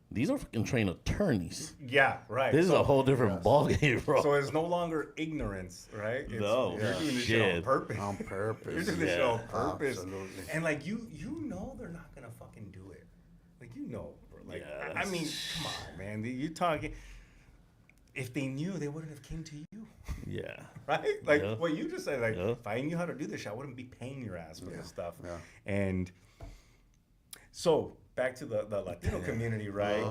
These are fucking trained attorneys. yeah, right. This is a whole different ballgame, bro. So it's no longer ignorance, right? No, you're doing this shit on shit. purpose. On You're purpose. doing this shit on Yeah. purpose. Absolutely. And like you know they're not gonna fucking do it. Like bro. Like Yeah, I mean, come on, man. You're talking. If they knew, they wouldn't have came to you, Yeah. right? Like Yeah. what you just said. Like Yeah. if I knew how to do this shit, I wouldn't be paying your ass for this stuff. Yeah. And So back to the Latino community, right?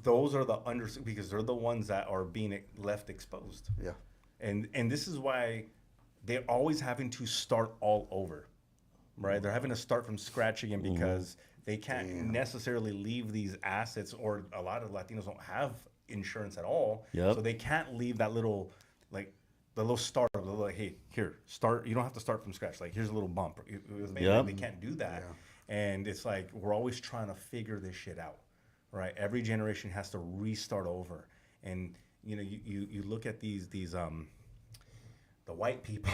Those are the because they're the ones that are being left exposed. Yeah. And this is why they're always having to start all over, right? They're having to start from scratch again because they can't necessarily leave these assets, or a lot of Latinos don't have insurance at all. Yep. So they can't leave that little, like, the little startup, the little, hey, here, start. You don't have to start from scratch. Like, here's a little bump. They can't do that. Yeah. And it's like, we're always trying to figure this shit out, right? Every generation has to restart over. And, you know, you look at these the white people,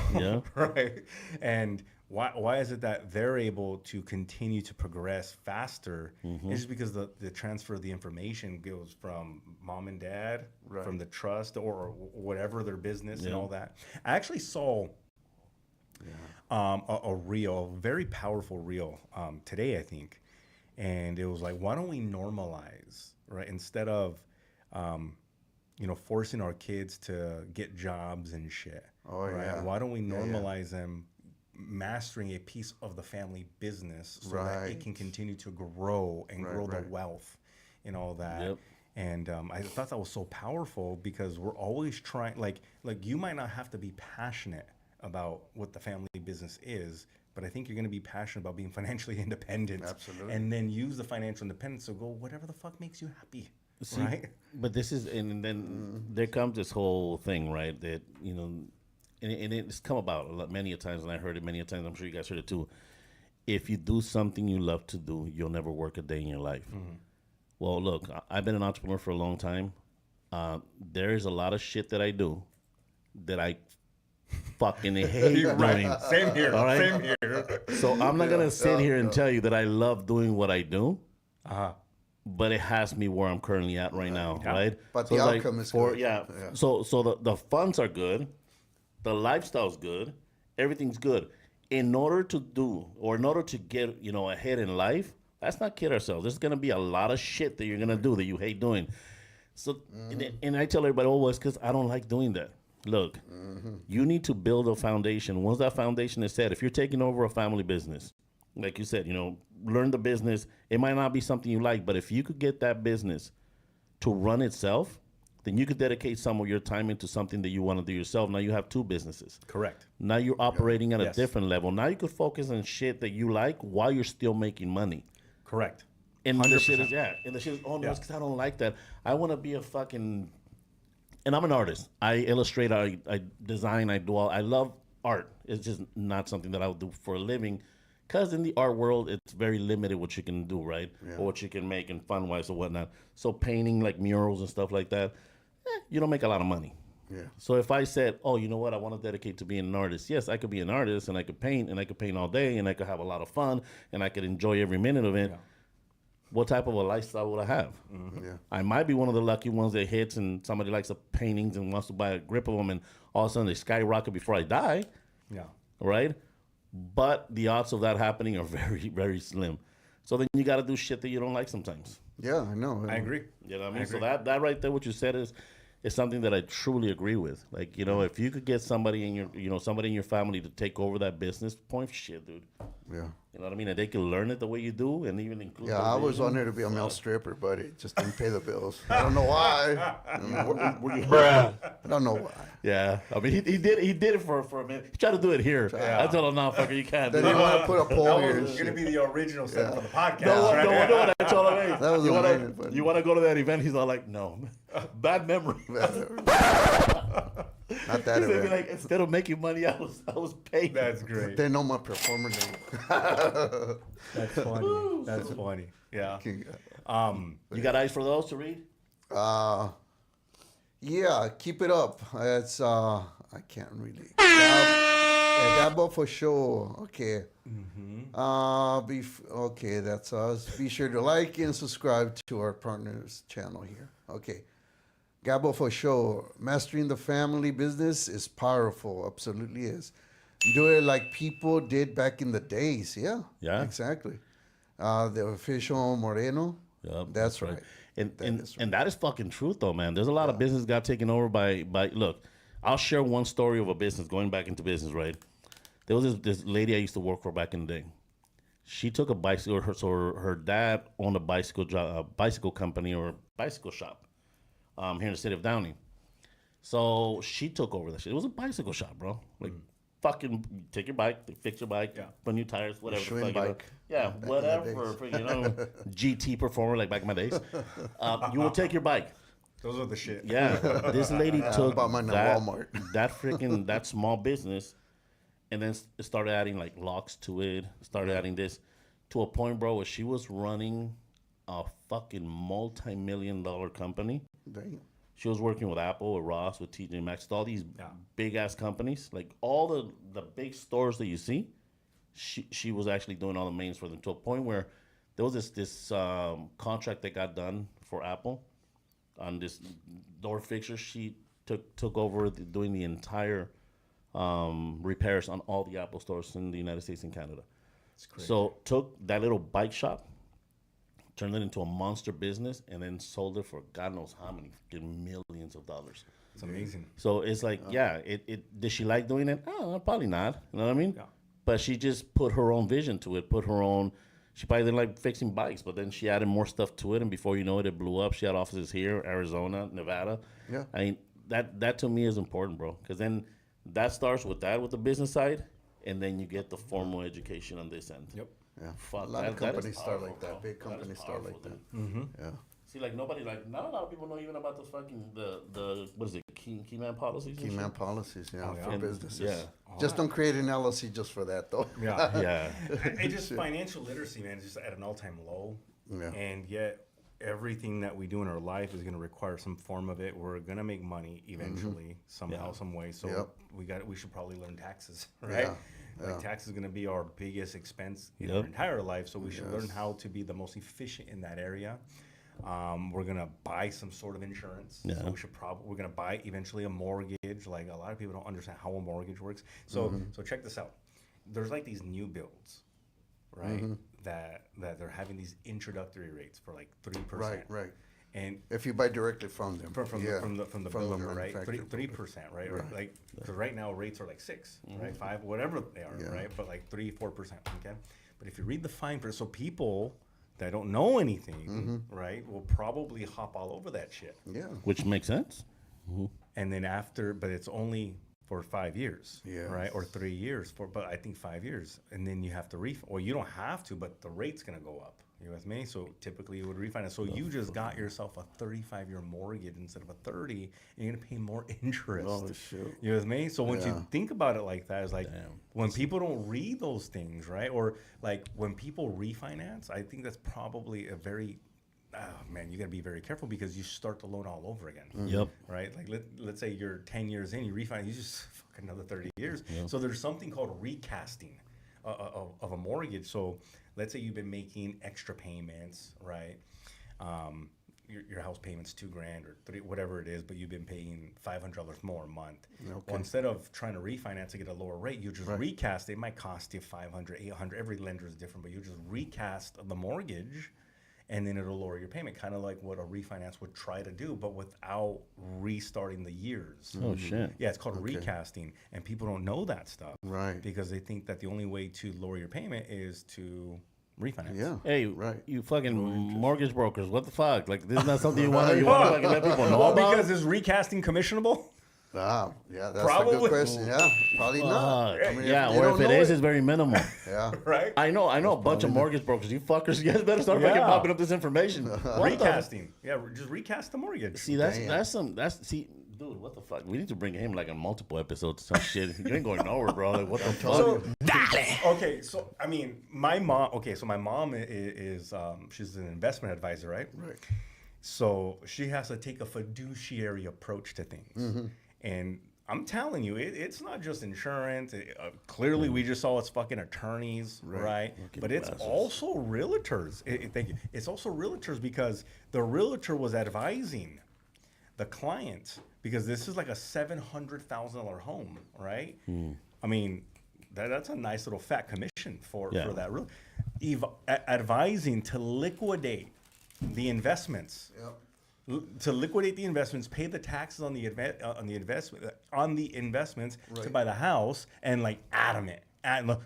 right? And why is it that they're able to continue to progress faster? It's just because the transfer of the information goes from mom and dad, from the trust or whatever their business and all that. I actually saw a reel, a very powerful reel today, I think. And it was like, why don't we normalize, right? Instead of, you know, forcing our kids to get jobs and shit. Right? Why don't we normalize them mastering a piece of the family business so that it can continue to grow and grow the wealth and all that. And I thought that was so powerful because we're always trying, like you might not have to be passionate about what the family business is, but I think you're going to be passionate about being financially independent. Absolutely. And then use the financial independence to go whatever the fuck makes you happy. See, right? But this is, and then there comes this whole thing, right? That, you know, and it's come about many a times, and I heard it many a times. I'm sure you guys heard it too. If you do something you love to do, you'll never work a day in your life. Well, look, I've been an entrepreneur for a long time. There is a lot of shit that I do that I fucking hate doing. Same here. All right? Same here. So I'm not gonna sit here and tell you that I love doing what I do. But it has me where I'm currently at right now, right? But so the outcome is good. So the funds are good, the lifestyle's good, everything's good. In order to do, or in order to get, you know, ahead in life, let's not kid ourselves. There's gonna be a lot of shit that you're gonna do that you hate doing. So, and I tell everybody, oh, well, it's because I don't like doing that. Look, you need to build a foundation. Once that foundation is set, if you're taking over a family business, like you said, you know, learn the business. It might not be something you like, but if you could get that business to run itself, then you could dedicate some of your time into something that you want to do yourself. Now you have two businesses. Correct. Now you're operating at a different level. Now you could focus on shit that you like while you're still making money. Correct. And the shit is, oh, no, it's because I don't like that. I want to be a fucking, and I'm an artist. I illustrate, I design, I do all, I love art. It's just not something that I would do for a living. Because in the art world, it's very limited what you can do, right? Or what you can make and fun-wise or whatnot. So painting, like murals and stuff like that, you don't make a lot of money. So if I said, oh, you know what, I want to dedicate to being an artist. Yes, I could be an artist, and I could paint all day, and I could have a lot of fun, and I could enjoy every minute of it. What type of a lifestyle would I have? I might be one of the lucky ones that hits, and somebody likes the paintings and wants to buy a grip of them, and all of a sudden they skyrocket before I die. Right? But the odds of that happening are very, very slim. So then you got to do shit that you don't like sometimes. Yeah, I know. I agree. You know what I mean? So that right there, what you said is something that I truly agree with. Like, you know, if you could get somebody in your family to take over that business, point for shit, dude. Yeah. You know what I mean? And they can learn it the way you do, and even include. Yeah, I was on there to be a male stripper, but it just didn't pay the bills. I don't know why. I don't know why. Yeah, I mean, he did it for a minute. He tried to do it here. I told him, no, fucker, you can't. Then you want to put a poll here. It's going to be the original set for the podcast. No, I told him, hey, That was amazing. you want to go to that event? He's all like, no, bad memory. Not that He said, event. like, instead of making money, I was paid. That's great. They know my performer name. That's funny. That's funny. Yeah. You got eyes for those to read? Yeah, keep it up. It's I can't really. Gabo for sure. Okay. Okay, that's us. Be sure to like and subscribe to our partners channel here. Okay. Gabo for sure. Mastering the family business is powerful. Absolutely is. Do it like people did back in the days. Yeah. Yeah. Exactly. The official Moreno. Yep, That's right. And that is fucking truth, though, man. There's a lot of business got taken over by. Look, I'll share one story of a business going back into business. Right, there was this lady I used to work for back in the day. She took a bicycle. Her dad owned a bicycle company or bicycle shop here in the city of Downey. So she took over the shit. It was a bicycle shop, bro. Like, fucking take your bike, they fix your bike, put new tires, whatever. Schwinn bike. Yeah, whatever. GT Performer, like back in my days. You will take your bike. Those are the shit. Yeah, this lady took bought mine at Walmart. that small business, and then started adding like locks to it. Started adding this to a point, bro, where she was running a fucking multi-million-dollar company. Dang. She was working with Apple, with Ross, with TJ Maxx, all these big ass companies, like all the big stores that you see. She was actually doing all the mains for them to a point where there was this contract that got done for Apple on this door fixture. She took over doing the entire repairs on all the Apple stores in the United States and Canada. So took that little bike shop, turned it into a monster business, and then sold it for God knows how many millions of dollars. It's amazing. So it's like, did she like doing it? Oh, probably not. You know what I mean? Yeah. But she just put her own vision to it, she probably didn't like fixing bikes, but then she added more stuff to it, and before you know it, it blew up. She had offices here, Arizona, Nevada. Yeah. I mean, that to me is important, bro, because then that starts with the business side, and then you get the formal education on this end. Yep. Yeah. Fuck, a lot of that is companies start powerful, like that. bro. Big companies start like powerful, that. dude. Yeah. See, like not a lot of people know even about the fucking the what is it, key man policies. and Key man shit? policies, Oh, yeah. for And- businesses. yeah. Just don't create an LLC just for that, though. Yeah. Yeah. It just financial literacy, man, is just at an all-time low. Yeah. And yet everything that we do in our life is going to require some form of it. We're going to make money eventually, somehow, some way. So Yep. we should probably learn taxes, right? Yeah. Like tax is going to be our biggest expense in Yep. our entire life. So we should learn Yes. how to be the most efficient in that area. We're gonna buy some sort of insurance. Yeah. So we're gonna buy eventually a mortgage. Like a lot of people don't understand how a mortgage works. So so check this out. There's like these new builds, right? That they're having these introductory rates for like 3%. Right. And If you buy directly from them. from the builder, right? manufacturer. 3%, right? Or like because right now rates are like 6, right? 5, whatever they are, Yeah. right? But like 3-4%, okay. But if you read the fine print, so people that don't know anything, right, will probably hop all over that shit. Yeah. Which makes sense. And then but it's only for 5 years, Yes. right? Or 3 years but I think 5 years. And then you have to well, you don't have to, but the rate's going to go up. You with me? So typically you would refinance. So you just got yourself a 35-year mortgage instead of a 30, and you're going to pay more interest. Oh, shoot. You with me? So once Yeah. you think about it like that, it's like when people don't read those things, right? Or like when people refinance, I think that's probably a very, man, you got to be very careful because you start the loan all over again. Yep. Right? Like let's say you're 10 years in, you refinance, you just fuck another 30 years. So there's something called recasting of a mortgage. So let's say you've been making extra payments, right? Your house payment's $2,000 or $3,000, whatever it is, but you've been paying $500 more a month. Okay. Well, instead of trying to refinance to get a lower rate, you just recast it. It might cost you $500, $800. Every lender is different, but you just recast the mortgage, and then it'll lower your payment, kind of like what a refinance would try to do, but without restarting the years. Oh shit. Yeah, it's called recasting, and people don't know that stuff, Right. Because they think that the only way to lower your payment is to refinance. Yeah. Hey, Right. you fucking mortgage brokers, what the fuck? Like, this is not something you want to fucking let people know Well, about? because is recasting commissionable? Yeah, that's a Probably. good question. Yeah, probably not. I mean, yeah, they or don't if it know is, it's very minimal. Yeah. Right? I know a bunch of mortgage brokers. You fuckers, you guys better start fucking Yeah. popping up this information. What the- Recasting. Yeah, just recast the mortgage. See, see, dude, what the fuck? We need to bring him like on multiple episodes. Some shit. You ain't going nowhere, bro. Like, what the fuck? So, okay, so I mean, my mom. Okay, so my mom is she's an investment advisor, right? Right. So she has to take a fiduciary approach to things, and I'm telling you, it's not just insurance. Clearly, we just saw it's fucking attorneys, right? But it's also realtors. Thank you. It's also realtors because the realtor was advising the client because this is like a $700,000 home, right? I mean, that's a nice little fat commission for that real. Advising to liquidate the investments. Yep. To liquidate the investments, pay the taxes on the investments to buy the house, and like adamant,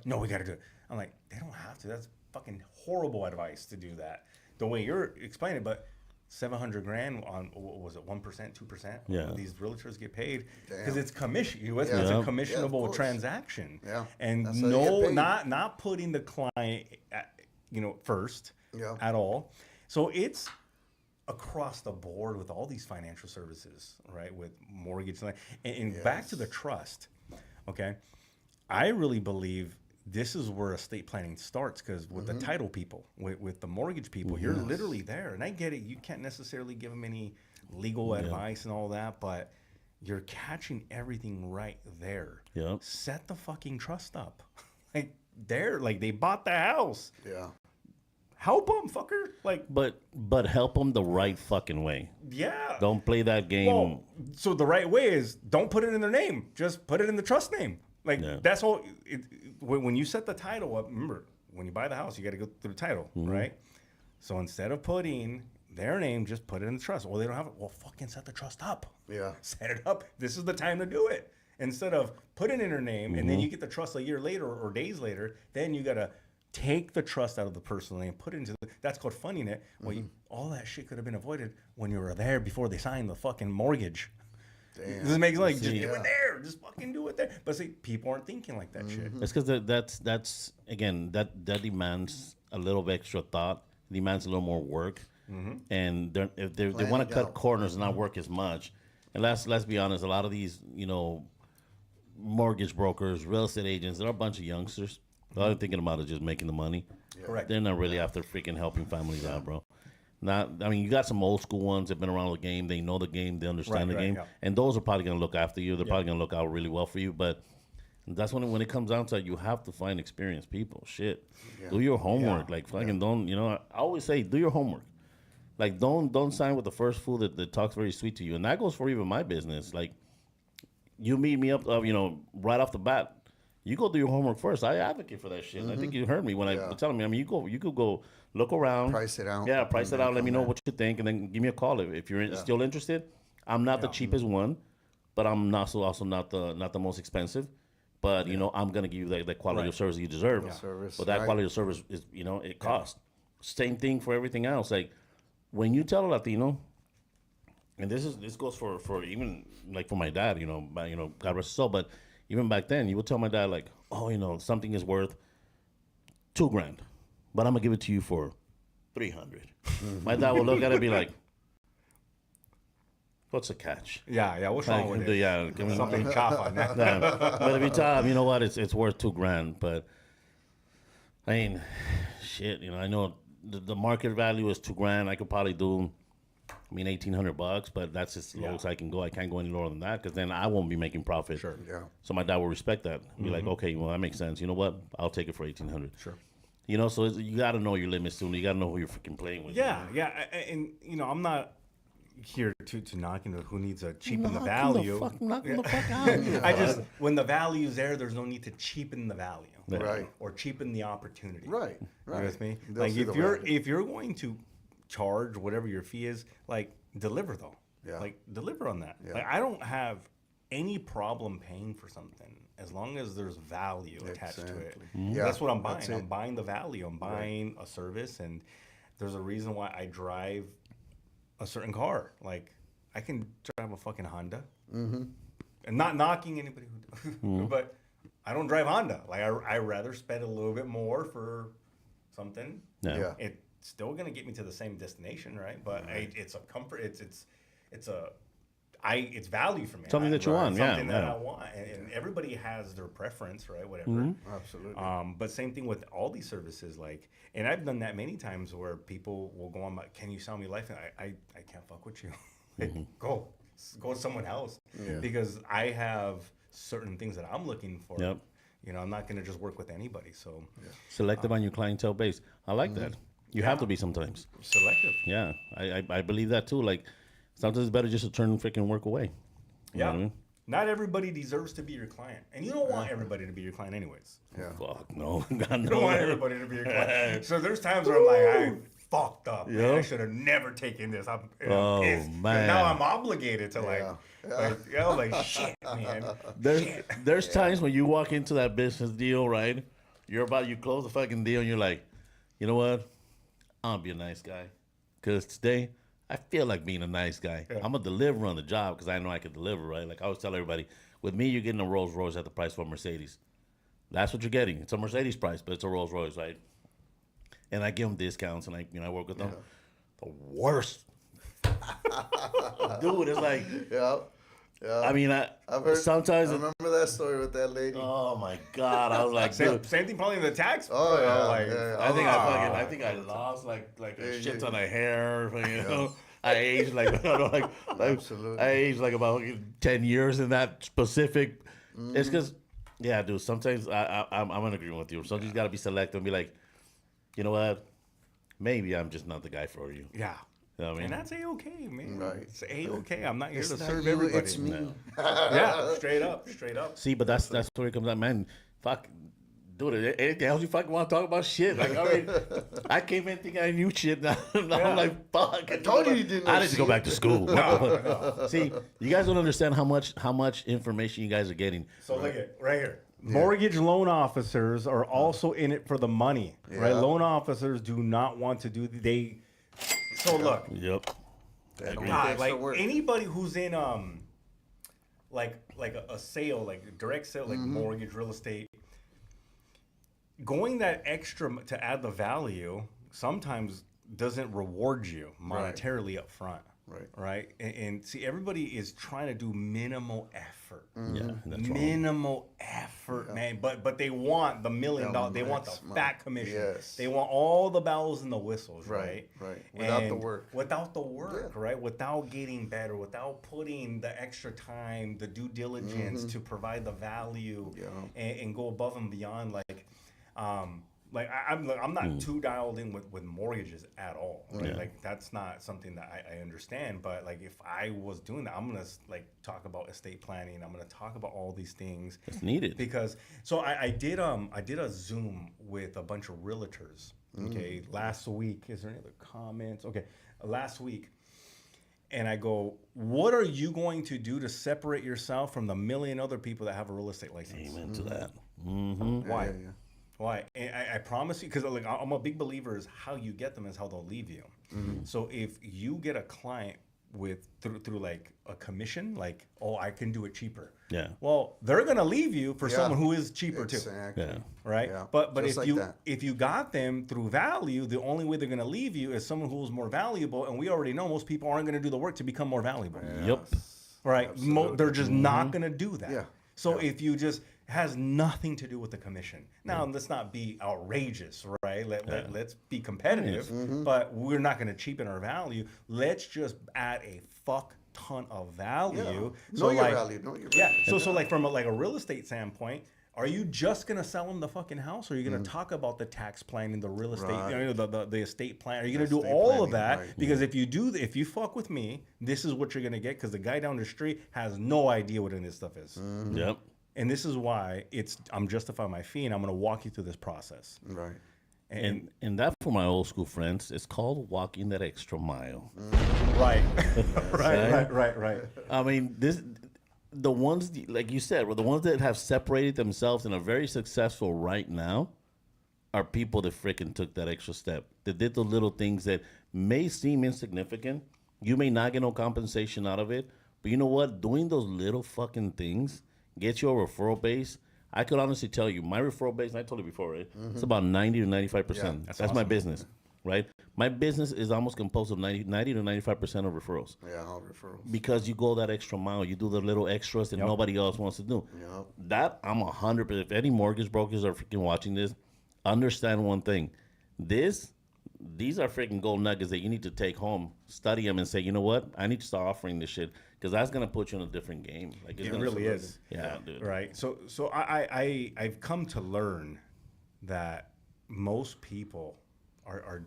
no, we got to do it. I'm like, they don't have to. fucking horrible advice to do that the way you're explaining it. But 700 grand on, what was it, 1%, 2%? Yeah. These realtors get paid because Damn. it's commission. It's Yeah. a Yeah, of commissionable course. transaction. Yeah. And That's how they get paid. not putting the client, first Yeah. at all. So it's across the board with all these financial services, right? With mortgage and back to the trust. Okay, I really believe this is where estate planning starts, because with the title people, with the mortgage people, you're literally there. And I get it, you can't necessarily give them any legal advice and all that, but you're catching everything right there. Yep. Set the fucking trust up. Like they bought the house. Yeah. Help them, fucker. But help them the right fucking way. Yeah. Don't play that game. Well, so the right way is don't put it in their name. Just put it in the trust name. That's all. When you set the title up, remember, when you buy the house, you got to go through the title, right? So instead of putting their name, just put it in the trust. Well, they don't have it. Well, fucking set the trust up. Yeah. Set it up. This is the time to do it. Instead of putting it in her name and then you get the trust a year later or days later, then you got to take the trust out of the personal name, put it into that's called funding it. Well, all that shit could have been avoided when you were there before they signed the fucking mortgage. Damn. Does it make sense? Just do it there. Just fucking do it there. But see, people aren't thinking like that shit. It's because that's again that demands a little bit extra thought, demands a little more work, and if they want to cut corners and not work as much. And let's be honest, a lot of these mortgage brokers, real estate agents, they're a bunch of youngsters. All they're thinking about is just making the money. Correct. They're not really after freaking helping families out, bro. You got some old school ones that have been around the game. They know the game. They understand the game. Yeah. And those are probably going to look after you. They're probably going to look out really well for you. But that's when it comes down to it, you have to find experienced people. Shit. Do your homework. Don't, I always say, do your homework. Don't sign with the first fool that talks very sweet to you. And that goes for even my business. You meet me up, right off the bat. You go do your homework first. I advocate for that shit. I think you heard me when I was telling me. You could go look around, Price it out. Yeah, price it out. Let me know what you think, and then give me a call if you're still interested. I'm not the cheapest one, but I'm also not the most expensive. But I'm gonna give you that quality of service you deserve. Yeah. Service, But that quality of service is it costs. Same thing for everything else. When you tell a Latino, and this goes for even for my dad. God rest his soul, but. Even back then, you would tell my dad, something is worth $2,000, but I'm going to give it to you for $300. My dad would look at it and be like, what's the catch? Yeah, what's wrong with it? Yeah, Something chop on that. But if you tell him, you know what, it's worth $2,000, but shit, I know the market value is $2,000. I could probably do $1,800, but that's as low as I can go. I can't go any lower than that because then I won't be making profit. Sure. Yeah. So my dad will respect that. Be like, okay, well that makes sense. You know what? I'll take it for $1,800. Sure. So you got to know your limits soon. You got to know who you're freaking playing with. Yeah. And I'm not here to knock into who needs to cheapen the value. Knocking the fuck out. I just when the value's there's no need to cheapen the value. Right. Or cheapen the opportunity. Right. You with me? They'll see the value. if you're going to charge whatever your fee is, deliver though. Yeah. Deliver on that. Yeah. I don't have any problem paying for something as long as there's value attached to it. Yeah, That's what I'm buying. that's it. I'm buying the value. I'm buying a service, and there's a reason why I drive a certain car. I can drive a fucking Honda, and not knocking anybody who, but I don't drive Honda. I rather spend a little bit more for something. Yeah. It's still gonna get me to the same destination, right? But it's a comfort. It's value for me. Something that you want, Something that I want, and everybody has their preference, right? Whatever. Absolutely. But same thing with all these services, and I've done that many times where people will go on, can you sell me life? And I can't fuck with you. Go to someone else, because I have certain things that I'm looking for. Yep. I'm not gonna just work with anybody. So Selective on your clientele base. I like that. You have to be sometimes. selective. Yeah, I believe that too. Sometimes it's better just to turn freaking work away. You know what I mean? Not everybody deserves to be your client, and you don't want everybody to be your client anywaes. Yeah. Fuck no. God, You don't no. want everybody to be your client. So there's times where I'm I fucked up. Man. Yeah. I should have never taken this. I'm Oh, pissed. And man. now I'm obligated to shit, man. There's times when you walk into that business deal, right? You close the fucking deal, and you're like, you know what? I'm gonna be a nice guy, cause today I feel like being a nice guy. Yeah. I'm gonna deliver on the job because I know I can deliver, right? Like I always tell everybody, with me, you're getting a Rolls Royce at the price of a Mercedes. That's what you're getting. It's a Mercedes price, but it's a Rolls Royce, right? And I give them discounts, and I work with them. The worst, dude. It's like, Yeah. Yeah. I mean, I've heard. sometimes. I remember that story with that lady. Oh my God! I was like, dude. Same thing probably in the tax. Oh, yeah, like, yeah. I think I lost like a shit ton of hair. You know, I aged like Absolutely. I aged like about 10 years in that specific. It's because, yeah, dude. Sometimes I'm in agreement with you. Sometimes you got to be selective and be like, you know what? Maybe I'm just not the guy for you. Yeah. You know what I mean? And that's A-okay, man. Right. It's A-okay. I'm not here It's to not serve you, everybody. it's me. No. Yeah, straight up. See, but that's where it comes out, man. Fuck, dude. Anything else you fucking want to talk about? Shit. Like, I mean, I came in thinking I knew shit. Now I'm like, fuck. I told you didn't know I need to go shit. back to school. No. See, you guys don't understand how much information you guys are getting. So look at right here. Mortgage loan officers are also in it for the money, right? Yeah. Loan officers do not want to do So look, Yep. They don't God, do extra like work. anybody who's in like a sale, like a direct sale, like mortgage, real estate, going that extra to add the value sometimes doesn't reward you monetarily up front. Right. And see, everybody is trying to do minimal effort. Yeah, that's wrong. Minimal effort, man. But they want the $1 million. They want the maximum. fat commission. Yes. They want all the bells and the whistles, Right, right? right. Without the And work. Without the work, Yeah. right? Without getting better, without putting the extra time, the due diligence to provide the value and go above and beyond. I'm not too dialed in with mortgages at all. Right? Yeah. Like that's not something that I understand. But like if I was doing that, I'm gonna like talk about estate planning. I'm gonna talk about all these things. It's needed. Because I did a Zoom with a bunch of realtors. Okay, last week. Is there any other comments? Okay, last week. And I go, what are you going to do to separate yourself from the million other people that have a real estate license? Amen to that. Mm-hmm. Why? Yeah. Why? And I promise you, because like I'm a big believer is how you get them is how they'll leave you. So if you get a client with through like a commission, like, oh, I can do it cheaper. Yeah. Well, they're gonna leave you for someone who is cheaper too. Exactly. Yeah. Right. Yeah, But just like that. if you got them through value, the only way they're gonna leave you is someone who's more valuable, and we already know most people aren't gonna do the work to become more valuable. Yep. Right. They're just not going to do that. Yeah. So if you just has nothing to do with the commission. Now, let's not be outrageous, right? Let's be competitive, but we're not going to cheapen our value. Let's just add a fuck ton of value. Know your value. Know your value. Yeah. So like from a real estate standpoint, are you just gonna sell them the fucking house, or are you gonna talk about the tax planning, the real estate, Right. the estate plan? Are you gonna do Estate all of planning, that? right. Because if you fuck with me, this is what you're gonna get. Because the guy down the street has no idea what any of this stuff is, Yep. and this is why I'm justifying my fee, and I'm gonna walk you through this process. Right. And that for my old school friends, it's called walking that extra mile. Right, right. I mean, the ones like you said, the ones that have separated themselves and are very successful right now are people that freaking took that extra step. That did the little things that may seem insignificant. You may not get no compensation out of it, but you know what? Doing those little fucking things gets you a referral base. I could honestly tell you, my referral base, and I told you before, right? It's about 90 to 95%. Yeah, that's my business, right? My business is almost composed of 90 to 95% of referrals. Yeah. All referrals. Because you go that extra mile, you do the little extras that nobody else wants to do. Yep. That I'm 100%. If any mortgage brokers are freaking watching this, understand one thing: these are freaking gold nuggets that you need to take home, study them, and say, you know what? I need to start offering this shit because that's gonna put you in a different game. Like It really is. Yeah, dude. Right. So I've come to learn that most people are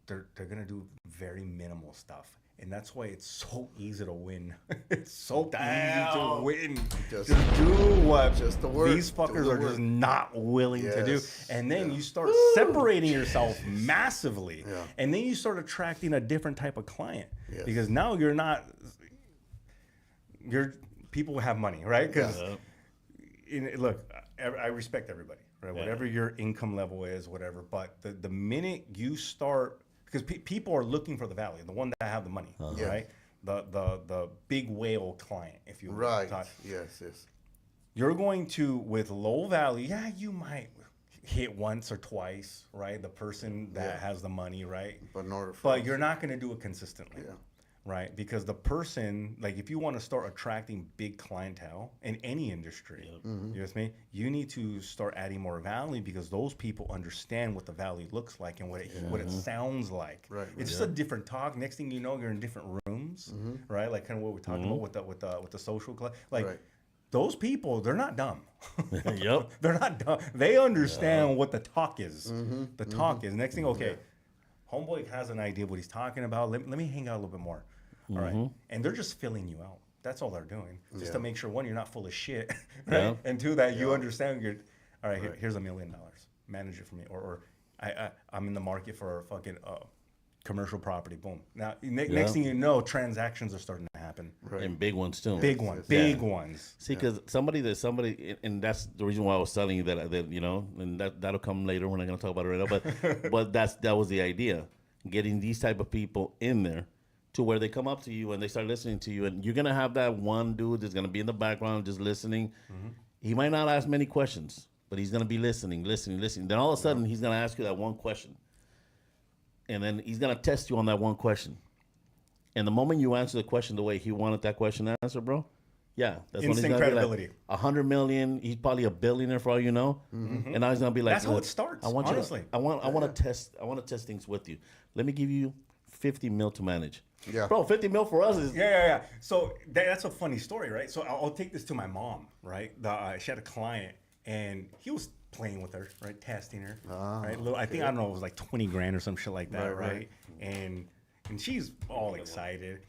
they're gonna do very minimal stuff. And that's why it's so easy to win. It's so easy to win. Just do what just the work. these Do fuckers the are just work. not willing to do. Yes. And then you start separating yourself massively. Yeah. And then you start attracting a different type of client. Yes. Because now people have money, right? Because look, I respect everybody, right? Yeah. Whatever your income level is, whatever. But the minute you start, because people are looking for the value, the one that have the money, Yeah. right? The big whale client, if you will. Right. Yes. You're going to, with low value, yeah, you might hit once or twice, right? The person that has the money, right? But in order for But us- you're not going to do it consistently. Yeah. Right, because the person, like, if you want to start attracting big clientele in any industry, you with me? You need to start adding more value because those people understand what the value looks like and what it sounds like. Right, It's just a different talk. Next thing you know, you're in different rooms, right? Like kind of what we talked about with the social club. Like Right. those people, they're not dumb. Yep. They're not dumb. They understand what the talk is. The talk is. Next thing, okay. Homeboy has an idea of what he's talking about. Let me hang out a little bit more. All right. And they're just filling you out. That's all they're doing. Just to make sure, one, you're not full of shit. Right? Yeah. And two, that you understand all right, here's $1 million. Manage it for me. Or I'm in the market for a fucking commercial property. Boom. Now, next thing you know, transactions are starting to happen. Right. And big ones too. Big ones. Big ones. See, because somebody, and that's the reason why I was telling you that you know, and that'll come later. We're not going to talk about it right now, but that was the idea, getting these type of people in there to where they come up to you and they start listening to you, and you're gonna have that one dude that's gonna be in the background just listening. He might not ask many questions, but he's gonna be listening. Then all of a sudden, he's gonna ask you that one question, and then he's gonna test you on that one question. And the moment you answer the question the way he wanted that question answered, bro, yeah, that's when he's Instant gonna credibility. be like $100 million. He's probably a billionaire for all you know. And now he's gonna be like, That's how "Look, it starts, I want honestly. You to, I want to test. I want to test things with you. Let me give you 50 mil to manage. Yeah. Bro, 50 mil for us is Yeah. So that's a funny story, right? So I'll take this to my mom, right? She had a client, and he was playing with her, right? Testing her, right? I think, I don't know, it was like 20 grand or some shit like that, right? And she's all excited.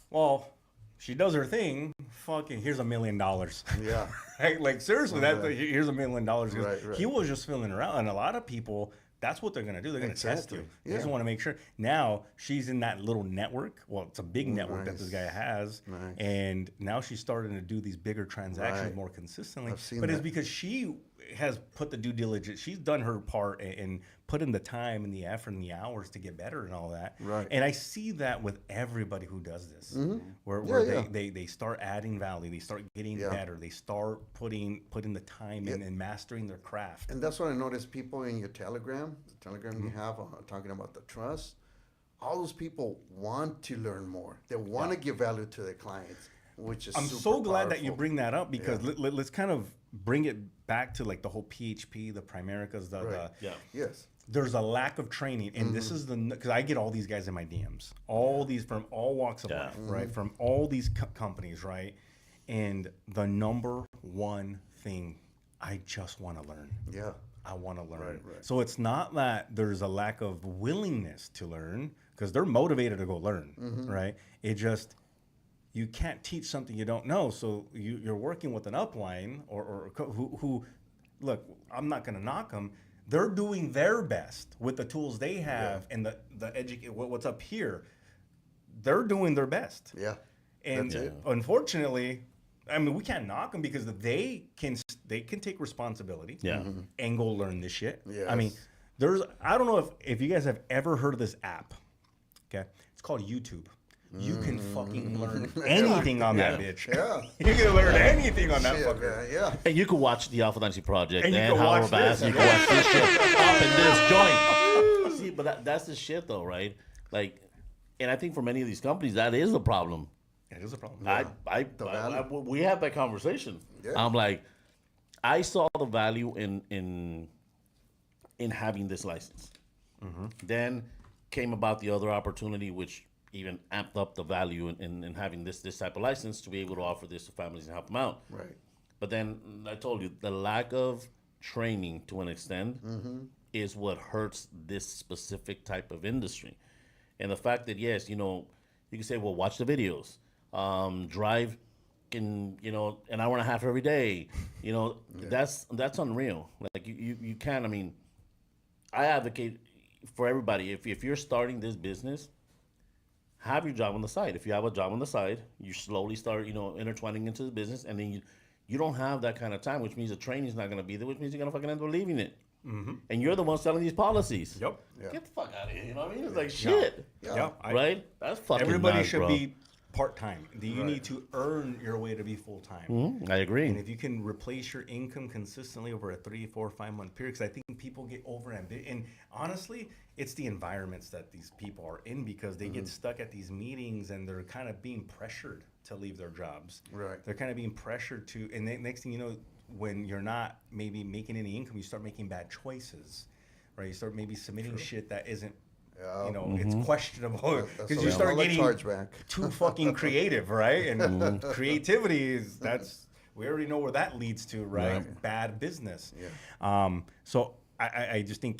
Well, she does her thing. Fucking, here's $1 million. Yeah. Right? Like, seriously, here's $1 million. Right. He was just filling her out, and a lot of people, that's what they're gonna do. They're gonna test you. Exactly. They just Yeah. want to make sure. Now she's in that little network. Well, it's a big network that this guy has, Nice. and now she's starting to do these bigger transactions Right. more consistently. I've seen But it's that. because she has put the due diligence. She's done her part and put in the time and the effort and the hours to get better and all that. Right. And I see that with everybody who does this, where Yeah, they start adding value, they start getting Yeah. better, they start putting the time in and mastering their craft. And that's what I noticed, people in your Telegram, the Telegram you have talking about the trust, all those people want to learn more. They want to give value to their clients, which is I'm super so glad that you powerful. bring that up because let's kind of bring it back to like the whole PHP, the Primericas, Right. yeah. Yes. there's a lack of training, and this is because I get all these guys in my DMs, all these from all walks of life, right, from all these companies, right, and the number one thing, I just want to learn. Yeah. I want to learn. Right. So it's not that there's a lack of willingness to learn because they're motivated to go learn, right? It just, you can't teach something you don't know. So you're working with an upline or who, look, I'm not going to knock them. They're doing their best with the tools they have and what's up here. They're doing their best. Yeah. And That's it. unfortunately, I mean, we can't knock them because they can take responsibility Yeah. and go learn this shit. Yes. I mean, I don't know if you guys have ever heard of this app. Okay, it's called YouTube. You can fucking learn anything on that bitch. Yeah. You can learn anything on that Shit, fucker. man, yeah. And you can watch the Alpha Dynasty Project And and, you can Howler watch Baaz. this. You can watch this shit up in this joint. See, but that's the shit though, right? Like, and I think for many of these companies, that is the problem. It is a problem. We had that conversation. Yeah. I'm like, I saw the value in having this license. Then came about the other opportunity, which even amped up the value in having this type of license to be able to offer this to families and help them out. Right. But then I told you the lack of training to an extent is what hurts this specific type of industry. And the fact that, yes, you know, you can say, well, watch the videos, drive in, you know, an hour and a half every day. You know, that's unreal. Like you can't, I mean, I advocate for everybody. If you're starting this business, have your job on the side. If you have a job on the side, you slowly start, you know, intertwining into the business, and then you don't have that kind of time, which means the training's not going to be there, which means you're going to fucking end up leaving it. And you're the one selling these policies. Yep. Yeah. Get the fuck out of here. You know what I mean? It's like shit. Yeah. Right? That's fucking Everybody nice, should bro. be part-time. You need to earn your way to be full-time. I agree. And if you can replace your income consistently over a 3, 4, 5 month period, because I think people get overambitious. And honestly, it's the environments that these people are in, because they get stuck at these meetings and they're kind of being pressured to leave their jobs. Right. They're kind of being pressured to, and then next thing you know, when you're not maybe making any income, you start making bad choices, right? You start maybe submitting shit that isn't, you know, it's questionable, because you start getting too fucking creative, right? And creativity is, we already know where that leads to, right? Bad business. So I just think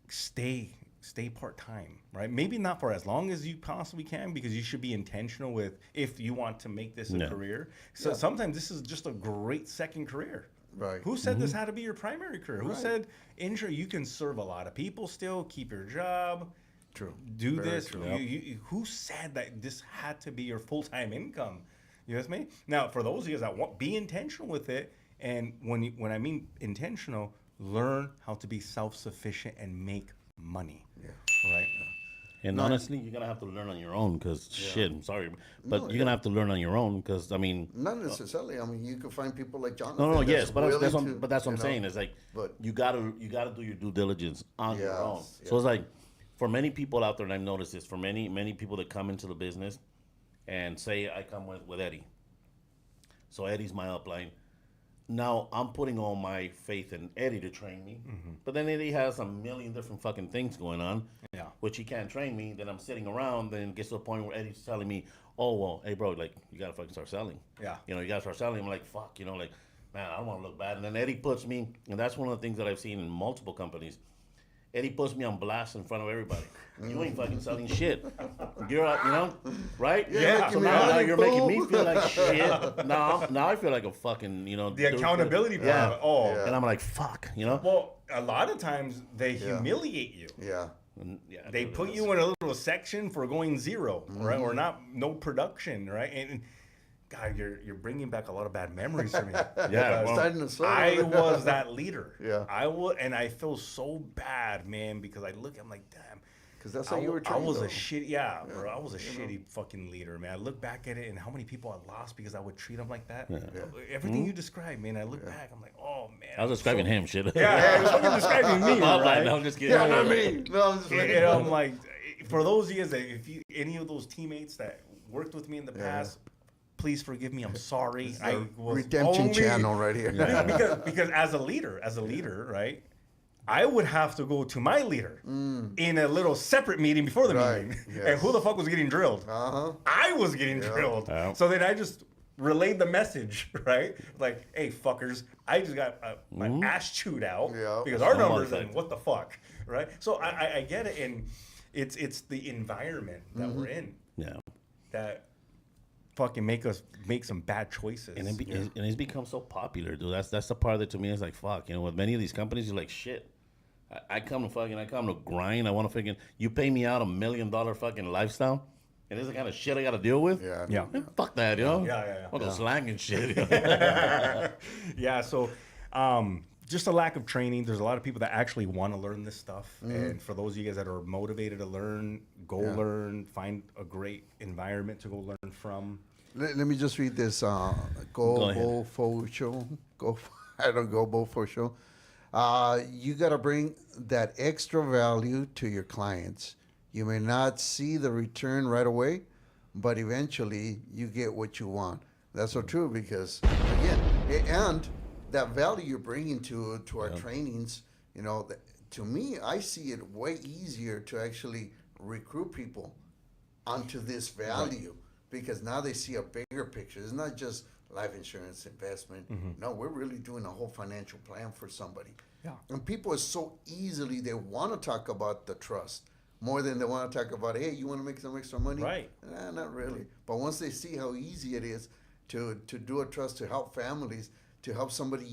stay part-time, right? Maybe not for as long as you possibly can, because you should be intentional with, if you want to make this a career. So sometimes this is just a great second career. Right. Who said this had to be your primary career? Who said, you can serve a lot of people still, keep your job, do Very this. true. Who said that this had to be your full-time income? You know what I mean? Now, for those of you that want, be intentional with it. And when I mean intentional, learn how to be self-sufficient and make money. Right? And honestly, you're going to have to learn on your own, because shit, I'm sorry. But you're going to have to learn on your own, because, I mean... Not necessarily. I mean, you can find people like Jonathan. No, yes, but that's willing what I'm saying. It's like, you gotta do your due diligence on your own. So it's like, for many people out there, and I've noticed this, for many people that come into the business and say, I come with Eddie. So Eddie's my upline. Now I'm putting all my faith in Eddie to train me, but then Eddie has a million different fucking things going on, which he can't train me. Then I'm sitting around, then it gets to a point where Eddie's telling me, oh, well, hey, bro, like, you gotta fucking start selling. You know, you gotta start selling. I'm like, fuck, you know, like, man, I don't want to look bad. And then Eddie puts me, and that's one of the things that I've seen in multiple companies. Eddie puts me on blast in front of everybody. You ain't fucking selling shit. You're, you know, right? So now you're making me feel like shit. Now I feel like a fucking, you know. The accountability part. And I'm like, fuck, you know. Well, a lot of times they humiliate you. They put you in a little section for going zero, right? Or no production, right? And God, you're bringing back a lot of bad memories for me. I was that leader. And I feel so bad, man, because I look, I'm like, damn. Because that's how you were trained. I was a bro. I was a shitty fucking leader, man. I look back at it and how many people I lost because I would treat them like that. Everything you described, man. I look back, I'm like, oh man. I was describing him, shit. I was fucking describing me, right? No, I'm just kidding. Not me. No, I'm just and I'm like, for those of you that, any of those teammates that worked with me in the past. Please forgive me. I'm sorry. I was redemption channel right here. because as a leader, right? I would have to go to my leader in a little separate meeting before the meeting. And who the fuck was getting drilled? I was getting drilled. So then I just relayed the message, right? Like, hey, fuckers, I just got my ass chewed out because our numbers, and what the fuck, right? So I get it, and it's the environment that we're in. That fucking make some bad choices. And it's become so popular, dude. That's the part that to me is like, fuck. You know, with many of these companies, you're like, shit. I come to grind. I want to fucking, you pay me out $1 million fucking lifestyle, and this is the kind of shit I got to deal with. Man, fuck that, you know. All the slang and shit. So, just a lack of training. There's a lot of people that actually want to learn this stuff, and for those of you guys that are motivated to learn, go learn. Find a great environment to go learn from. Let me just read this. Go for show. Go for show. You got to bring that extra value to your clients. You may not see the return right away, but eventually you get what you want. That's so true because, again, and that value you're bringing to our trainings, you know, to me, I see it way easier to actually recruit people onto this value because now they see a bigger picture. It's not just life insurance investment. No, we're really doing a whole financial plan for somebody. And people are so easily, they want to talk about the trust more than they want to talk about, hey, you want to make some extra money? Not really. But once they see how easy it is to do a trust, to help families, to help somebody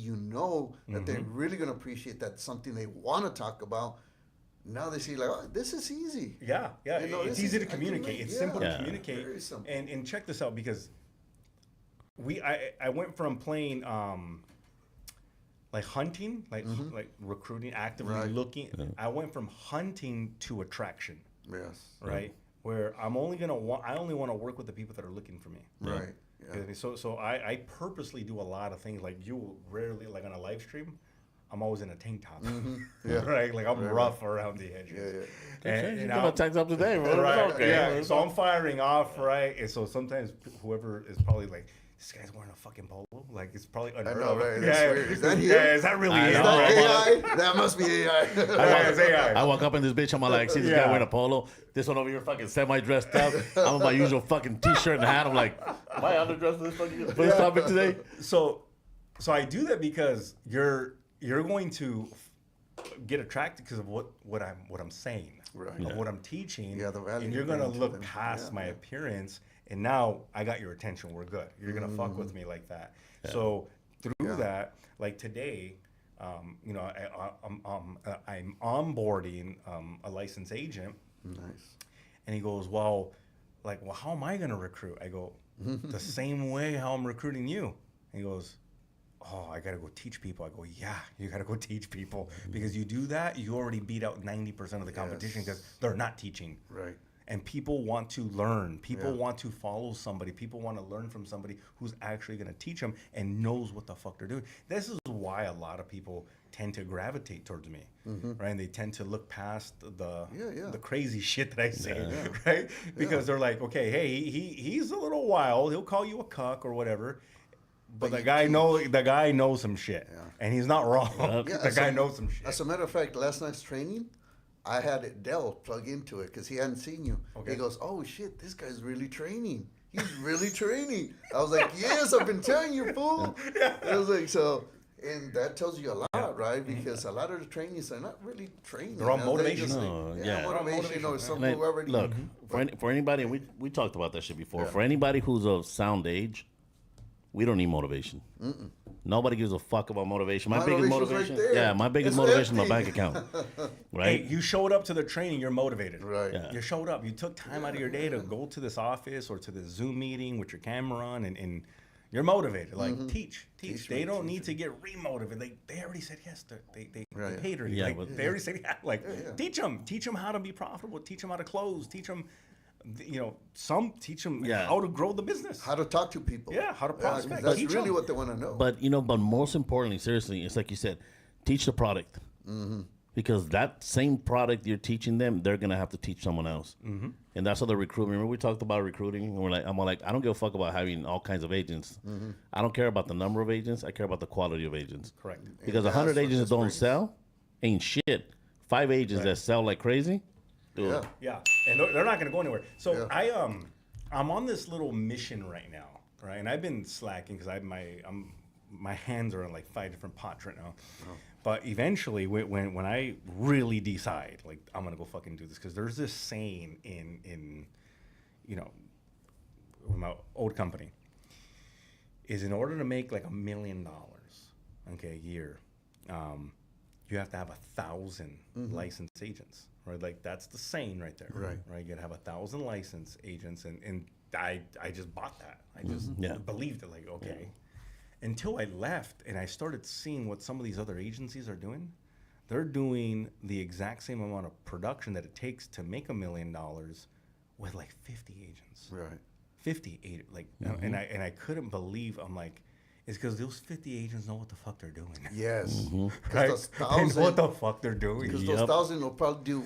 that they're really going to appreciate, that's something they want to talk about, now they see like, oh, this is easy. You know, it's easy to communicate. It's simple to communicate. And check this out, because I went from playing like hunting, like recruiting, actively Right. looking. I went from hunting to attraction, Yes. right? Where I only want to work with the people that are looking for me. Right. Yeah. Okay, so I purposely do a lot of things. Like you rarely, like on a live stream, I'm always in a tank top, Yeah. right? Like I'm rough around the edges. Yeah. And You're I'm- gonna text up today, bro. right, Okay. yeah. So I'm firing off, right? And so sometimes whoever is probably like, this guy's wearing a fucking polo. Like it's probably unheard know, of. right? That's weird. Is that him? Yeah, is that really I him? Is know. that Right? AI? That must be AI. Yeah, it's AI. I walk up in this bitch, I'm like, see this guy Yeah. wearing a polo, this one over here fucking semi-dressed up. I'm in my usual fucking t-shirt and hat. I'm like, am I underdressed for this topic today? So I do that because you're going to get attracted because of what I'm saying, Right. of what I'm teaching, Yeah, the value and you're you bring gonna to look them. past Yeah, my yeah. appearance, and now I got your attention. We're good. You're gonna fuck with me like that. So through that, like today, you know, I'm onboarding a licensed agent, Nice. and he goes, well, how am I gonna recruit? I go, the same way how I'm recruiting you. And he goes, oh, I gotta go teach people. I go, yeah, you gotta go teach people because you do that, you already beat out 90% of the competition because they're not teaching. Right. And people want to learn. People Yeah. want to follow somebody. People want to learn from somebody who's actually going to teach them and knows what the fuck they're doing. This is why a lot of people tend to gravitate towards me, right? And they tend to look past the crazy shit that I say, right? Because they're like, okay, hey, he's a little wild. He'll call you a cuck or whatever. But the guy knows some shit, and he's not wrong. Yeah, The guy knows some shit. As a matter of fact, last night's training, I had Dell plug into it because he hadn't seen you. Okay. He goes, oh shit, this guy's really training. He's really training. I was like, yes, I've been telling you, fool. I was like, so, and that tells you a lot, right? Because a lot of the trainings are not really training. They're all They motivation. just No, like, yeah. motivation or And something. Whoever look, for anybody, and we talked about that shit before. Yeah. For anybody who's of sound age, we don't need motivation. Nobody gives a fuck about motivation. My biggest Motivation's motivation, right there. my biggest It's motivation is my empty. bank account. Right? Hey, you showed up to the training, you're motivated. Right. Yeah. You showed up. You took time out of your day to go to this office or to this Zoom meeting with your camera on, and you're motivated. Like, teach. They don't need to get remotivated. They already said yes. They Right. paid already. Yeah, Like, but- they already said yeah. Like, teach them how to be profitable. Teach them how to close. Teach them, teach them Yeah. how to grow the business. How to talk to people. Yeah, how to 'cause prospect. that's Teach really 'em. what they want to know. But but most importantly, seriously, it's like you said, teach the product. Because that same product you're teaching them, they're gonna have to teach someone else. And that's how the recruitment. Remember we talked about recruiting, and I'm like, I don't give a fuck about having all kinds of agents. I don't care about the number of agents. I care about the quality of agents. Correct. Because that's 100 what agents this don't brings. sell, ain't shit. 5 agents that sell like crazy, dude. Yeah. Yeah, and they're not going to go anywhere. So Yeah. I'm on this little mission right now, right? And I've been slacking because my hands are in like 5 different pots right now. But eventually, when I really decide, like I'm gonna go fucking do this, because there's this saying in my old company, is in order to make like $1 million, okay, a year, you have to have 1,000 licensed agents, right? Like that's the saying right there, Right. You gotta have 1,000 licensed agents, and I just bought that. I just Yeah. believed it, like okay. Until I left and I started seeing what some of these other agencies are doing. They're doing the exact same amount of production that it takes to make $1 million with like 50 agents. Right. 58, like, and I couldn't believe. I'm like, it's because those 50 agents know what the fuck they're doing. Yes. Right? Those They know what 1,000 the fuck they're doing. Because those 1,000 will probably do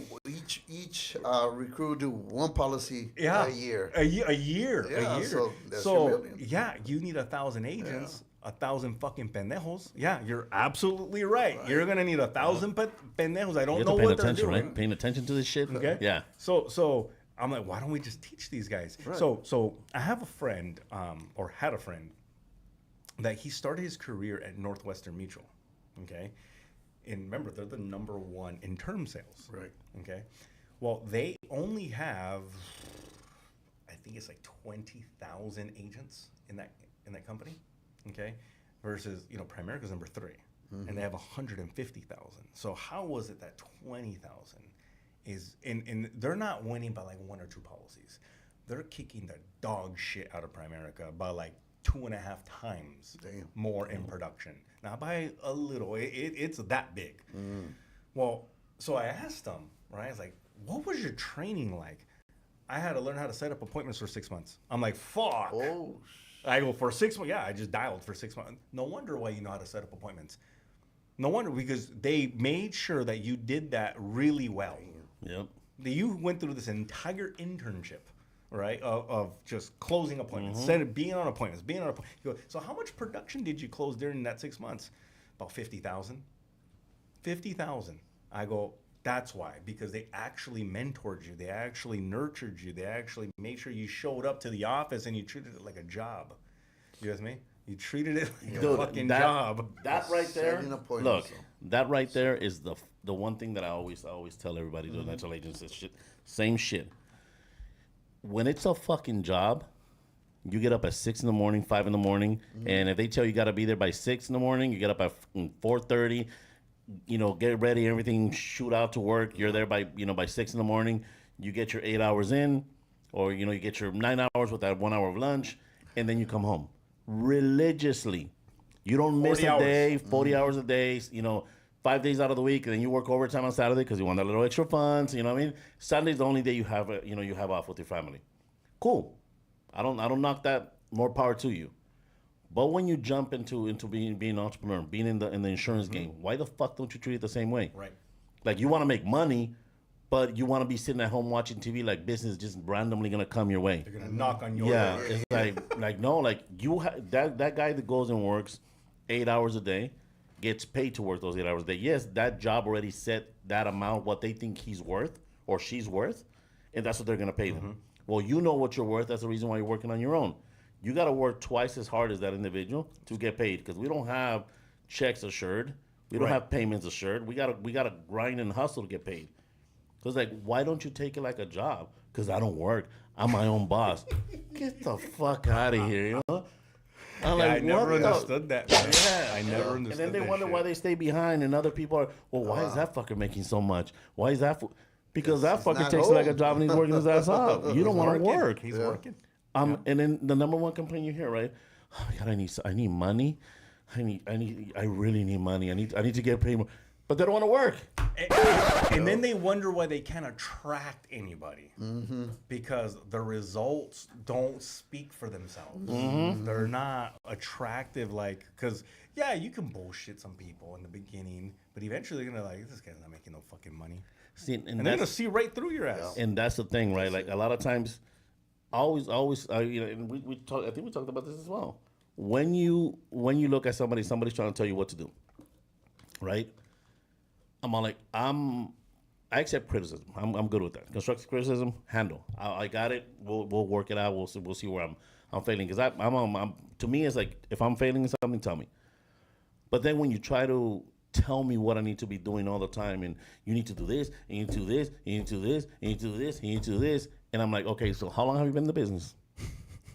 each recruit do one policy a year. A year. Yeah, A year. so that's your million. yeah, you need 1,000 agents. 1,000 fucking pendejos. Yeah, you're absolutely right. You're gonna need 1,000 pendejos. I don't You have know to pay what they're attention, doing. right? Paying attention to this shit. Okay. Yeah. So I'm like, why don't we just teach these guys? Right. So I have a friend, or had a friend, that he started his career at Northwestern Mutual. Okay. And remember, they're the #1 in term sales. Right. Okay. Well, they only have, I think it's like 20,000 agents in that company. Okay. Versus, Primerica's #3. And they have 150,000. So how was it that 20,000 is, and they're not winning by like 1 or 2 policies. They're kicking the dog shit out of Primerica by like 2.5 times Damn. more in production. Not by a little. It's that big. Well, so I asked them, right? I was like, what was your training like? I had to learn how to set up appointments for 6 months. I'm like, fuck. Oh, I go, for 6 months? Yeah, I just dialed for 6 months. No wonder why you know how to set up appointments. No wonder, because they made sure that you did that really well. Yep. You went through this entire internship, right, of just closing appointments, being on appointments. You go, so how much production did you close during that 6 months? About 50,000. 50,000. I go, that's why, because they actually mentored you. They actually nurtured you. They actually made sure you showed up to the office and you treated it like a job. You know what I mean? You treated it like a fucking job. That right there, Setting appointments, look, that right there is the one thing that I always tell everybody doing dental agents is shit. Same shit. When it's a fucking job, you get up at 6 in the morning, 5 in the morning, and if they tell you got to be there by 6 in the morning, you get up at 4:30. You know, get ready, everything, shoot out to work. You're there by 6 in the morning. You get your 8 hours in, or you get your 9 hours with that 1 hour of lunch, and then you come home religiously. You don't miss a day, 40 hours a day. 5 days out of the week, and then you work overtime on Saturday because you want that little extra funds. You know what I mean? Sunday's the only day you have you have off with your family. Cool. I don't knock that. More power to you. But when you jump into being an entrepreneur, being in the insurance game, why the fuck don't you treat it the same way? Right. Like, you want to make money, but you want to be sitting at home watching TV, like business just randomly gonna come your way. They're gonna knock on your Yeah, door. it's like no, like that guy that goes and works 8 hours a day gets paid to work those 8 hours a day. Yes, that job already set that amount, what they think he's worth or she's worth, and that's what they're gonna pay them. Well, you know what you're worth. That's the reason why you're working on your own. You got to work twice as hard as that individual to get paid, because we don't have checks assured. We don't have payments assured. We gotta grind and hustle to get paid. Because, like, why don't you take it like a job? Because I don't work. I'm my own boss. Get the fuck out of here, I'm Yeah, like, I never what the- understood that. Man. Yeah. I never understood And then they that wonder shit. why they stay behind, and other people are, well, why is that fucker making so much? Why is that? Because that he's fucker not takes it like a home. job and he's working his ass off. You don't want to work. He's working. And then the number one complaint you hear, right? Oh my God, I need money. I really need money. I need to get paid more. But they don't want to work. And then they wonder why they can't attract anybody, because the results don't speak for themselves. They're not attractive, because you can bullshit some people in the beginning, but eventually they're gonna this guy's not making no fucking money, See, and they're gonna see right through your ass. And that's the thing, right? Like, a lot of times, always, and we talk. I think we talked about this as well. When you look at somebody's trying to tell you what to do, right? I'm all like, I accept criticism. I'm good with that. Constructive criticism, handle. I got it. We'll work it out. We'll see where I'm failing. Because I'm to me, it's like, if I'm failing in something, tell me. But then when you try to tell me what I need to be doing all the time, and you need to do this, and you need to do this, and you need to do this, and you need to do this, and you need to do this, and I'm like, okay, so how long have you been in the business?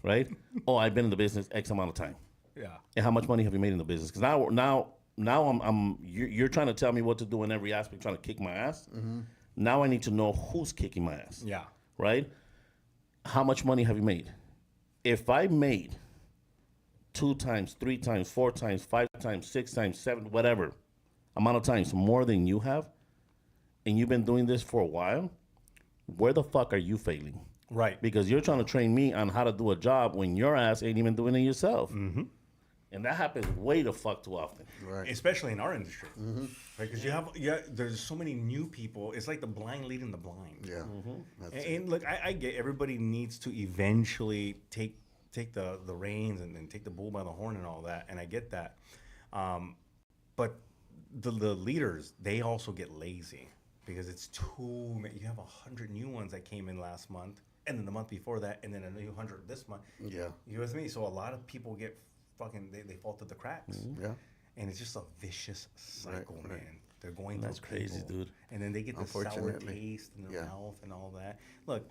Right? Oh, I've been in the business X amount of time. Yeah. And how much money have you made in the business? Because now you're trying to tell me what to do in every aspect, trying to kick my ass. Now I need to know who's kicking my ass. Yeah. Right? How much money have you made? If I made 2 times, 3 times, 4 times, 5 times, 6 times, 7, whatever amount of times more than you have, and you've been doing this for a while, where the fuck are you failing? Right. Because you're trying to train me on how to do a job when your ass ain't even doing it yourself. And that happens way the fuck too often. right. Especially in our industry, because there's so many new people. It's like the blind leading the blind. Yeah. That's it. And look, I get everybody needs to eventually take the reins and take the bull by the horn and all that, and I get that. But the leaders, they also get lazy, because it's too many. You have 100 new ones that came in last month, and then the month before that, and then a new 100 this month. Yeah. You know what I mean? So a lot of people get fucking, they fall through the cracks. Yeah. And it's just a vicious cycle, Right. man. They're going That's through crazy, people, dude. And then they get the sour Unfortunately. taste in their Yeah. mouth and all that. Look,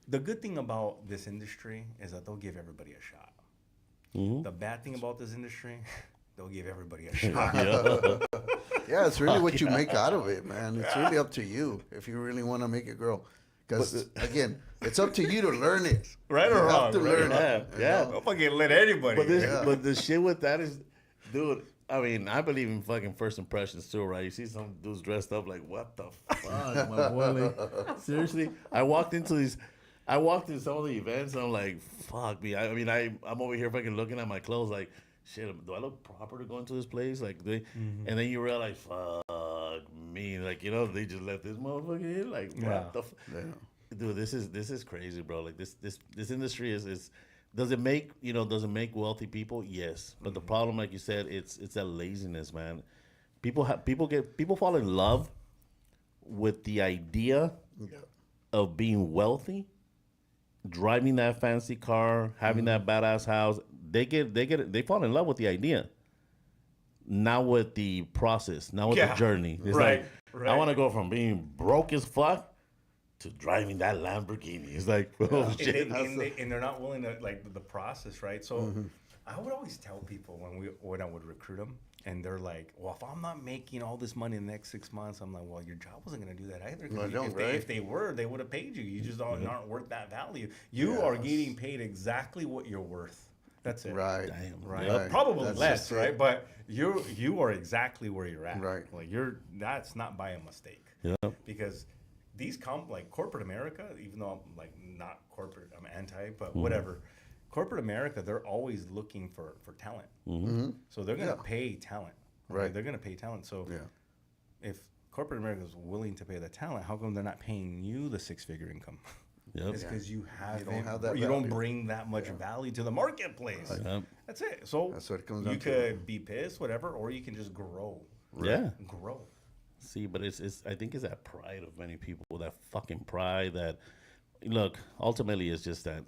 the good thing about this industry is that they'll give everybody a shot. The bad thing about this industry, they'll give everybody a shot. Yeah, it's really what you make out of it, man. It's really up to you if you really want to make it grow. Because again, it's up to you to learn it. Right or You wrong, have to right? learn Yeah, it. yeah. I'm fucking let anybody. But this, Yeah. but the shit with that is, dude. I mean, I believe in fucking first impressions too, right? You see some dudes dressed up like, what the fuck, my boy? Like, seriously, I walked into some of the events, and I'm like, fuck me. I mean, I'm over here fucking looking at my clothes, like, shit, do I look proper to go into this place? Like, and then you realize, fuck me, like, you know, they just let this motherfucker in, like, what the. Dude, this is crazy, bro. Like this industry is does it make wealthy people? Yes, but the problem, like you said, it's that laziness, man. People fall in love with the idea of being wealthy, driving that fancy car, having that badass house. They fall in love with the idea, not with the process, not with the journey. It's Right. I want to go from being broke as fuck to driving that Lamborghini. It's like, oh shit. And they're not willing to like the process, right? So I would always tell people when I would recruit them, and they're like, "Well, if I'm not making all this money in the next 6 months," I'm like, "Well, your job wasn't going to do that either. 'Cause if they were, they would have paid you. You just aren't worth that value. You are getting paid exactly what you're worth. That's it. Right. Damn. Right. Right. Probably That's less, just it. right? But you are exactly where you're at. Right. Like that's not by a mistake. Yeah. Because these like corporate America, even though I'm like not corporate, I'm anti, but whatever. Corporate America, they're always looking for talent. So they're gonna pay talent. Right. They're gonna pay talent. So Yeah. if corporate America is willing to pay the talent, how come they're not paying you the 6-figure income? Yep. It's because you don't have that you don't value. bring that much value to the marketplace. Yep. That's it. So That's what it comes you down to. could be pissed, whatever, or you can just grow. Yeah. Grow. See, but it's I think it's that pride of many people, that fucking pride that, look, ultimately it's just that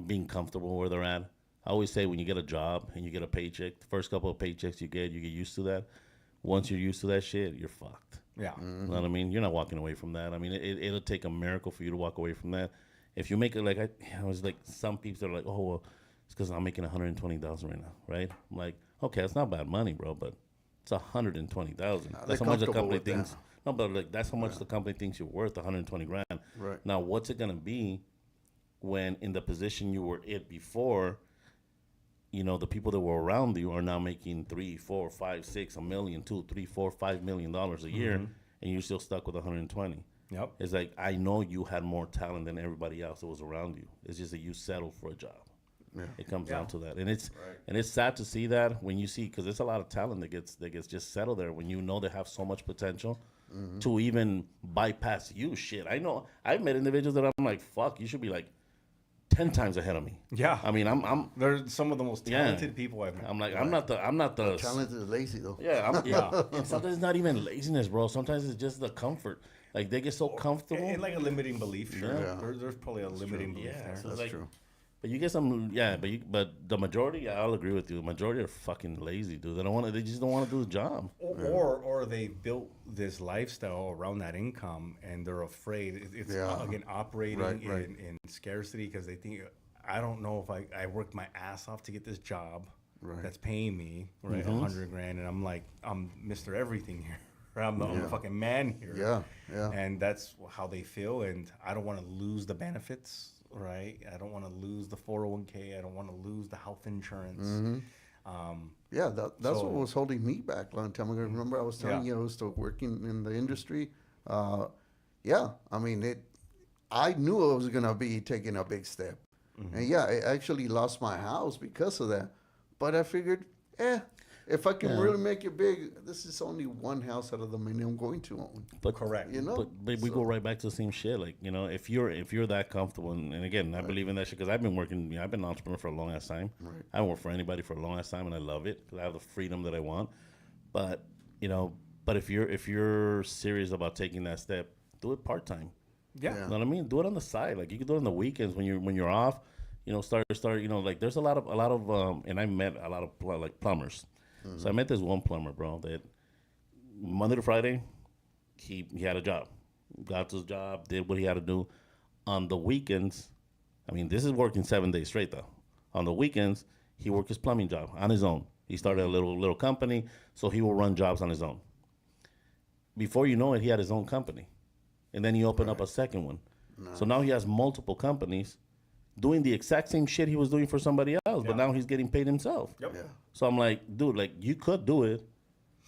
being comfortable where they're at. I always say when you get a job and you get a paycheck, the first couple of paychecks you get used to that. Once you're used to that shit, you're fucked. Yeah. You know what I mean? You're not walking away from that. I mean, it'll take a miracle for you to walk away from that. If you make it like I was like, some people are like, oh well, it's because I'm making $120,000 right now, right? I'm like, okay, it's not bad money, bro, but it's $120,000. That's how much the comfortable company with that. thinks. No, but like that's how much the company thinks you're worth, 120 grand. Right. Now, what's it gonna be when in the position you were in before? You know, the people that were around you are now making $3, $4, $5, $6, $1 million, $2, $3, $4, $5 million a year, and you're still stuck with 120. Yep. It's like, I know you had more talent than everybody else that was around you. It's just that you settled for a job. Yeah. It comes down to that, and it's sad to see that when you see, because there's a lot of talent that gets just settled there when you know they have so much potential to even bypass you. Shit, I know I've met individuals that I'm like, fuck, you should be like 10 times ahead of me. Yeah. I mean, I'm They're some of the most talented people I've met. I'm like, I'm not the Talent is lazy though. yeah, and sometimes it's not even laziness, bro. Sometimes it's just the comfort. Like they get so comfortable. And like a limiting belief, sure. Yeah. There's probably a limiting belief Yeah, there. so it's That's like, true. but you get some, but the majority, I'll agree with you. The majority are fucking lazy, dude. They just don't want to do the job. Or they built this lifestyle around that income and they're afraid. It's again operating Right. in scarcity because they think, I don't know if I worked my ass off to get this job that's paying me $100 grand, and I'm like, I'm Mr. Everything here. I'm the fucking man here. Yeah. And that's how they feel, and I don't want to lose the benefits, right? I don't want to lose the 401k. I don't want to lose the health insurance. Yeah, that's what was holding me back a long time ago. Remember, I was telling you I was still working in the industry. Yeah, I mean, I knew I was going to be taking a big step. And yeah, I actually lost my house because of that. But I figured, if I can really make it big, this is only one house out of the many I'm going to own. But Correct. You know? but we go right back to the same shit. Like, you know, if you're that comfortable, and again, I believe in that shit because I've been working. I've been an entrepreneur for a long ass time. Right. I don't work for anybody for a long ass time, and I love it because I have the freedom that I want. But you know, if you're serious about taking that step, do it part time. Yeah. You know what I mean? Do it on the side. Like you can do it on the weekends when you're off. You know, start. You know, like there's a lot of and I met a lot of plumbers. So I met this one plumber, bro, that Monday to Friday, he had a job, got to his job, did what he had to do. On the weekends, I mean, this is working 7 days straight though. On the weekends, he worked his plumbing job on his own. He started a little company, so he will run jobs on his own. Before you know it, he had his own company, and then he opened up a second one. So now he has multiple companies doing the exact same shit he was doing for somebody else, but now he's getting paid himself. Yep. Yeah. So I'm like, dude, like you could do it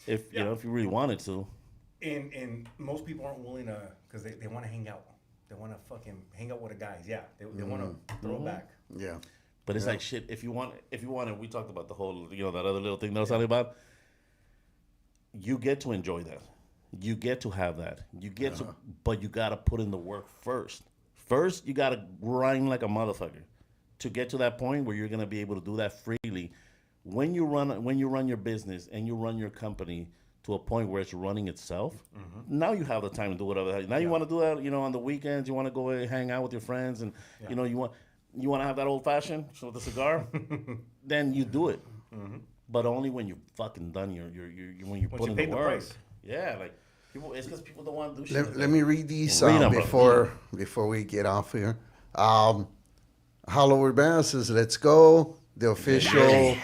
if you know if you really wanted to. And most people aren't willing to, because they want to hang out. They want to fucking hang out with the guys. Yeah, they want to throw it back. Yeah. But it's like shit. If you want, we talked about the whole, that other little thing that I was talking about. You get to enjoy that. You get to have that. You get to, but you gotta put in the work first. First, you gotta grind like a motherfucker to get to that point where you're gonna be able to do that freely. When you run your business and you run your company to a point where it's running itself, now you have the time to do whatever. Now you want to do that, on the weekends. You want to go hang out with your friends, and you want to have that old fashioned with a cigar. Then you do it, but only when you're fucking done. When you put in the work. Price. Yeah, like people. It's because people don't want to do shit. Let me read these Read 'em, before we get off here. Howler Baaz says, "Let's go." The official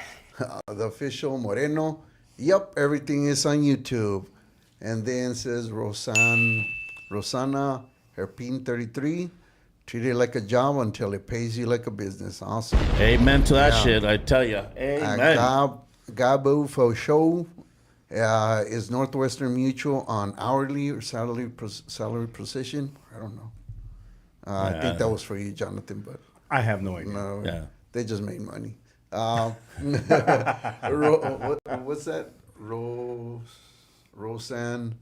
Moreno. Yep, everything is on YouTube. And then says Rosana Herpin 33. Treat it like a job until it pays you like a business. Awesome. Amen to that shit. I tell you. Amen. Gabo for show is Northwestern Mutual on hourly or salary position. I don't know. I think that was for you, Jonathan, but I have no idea. no, Yeah. they just made money. What's that? Roseanne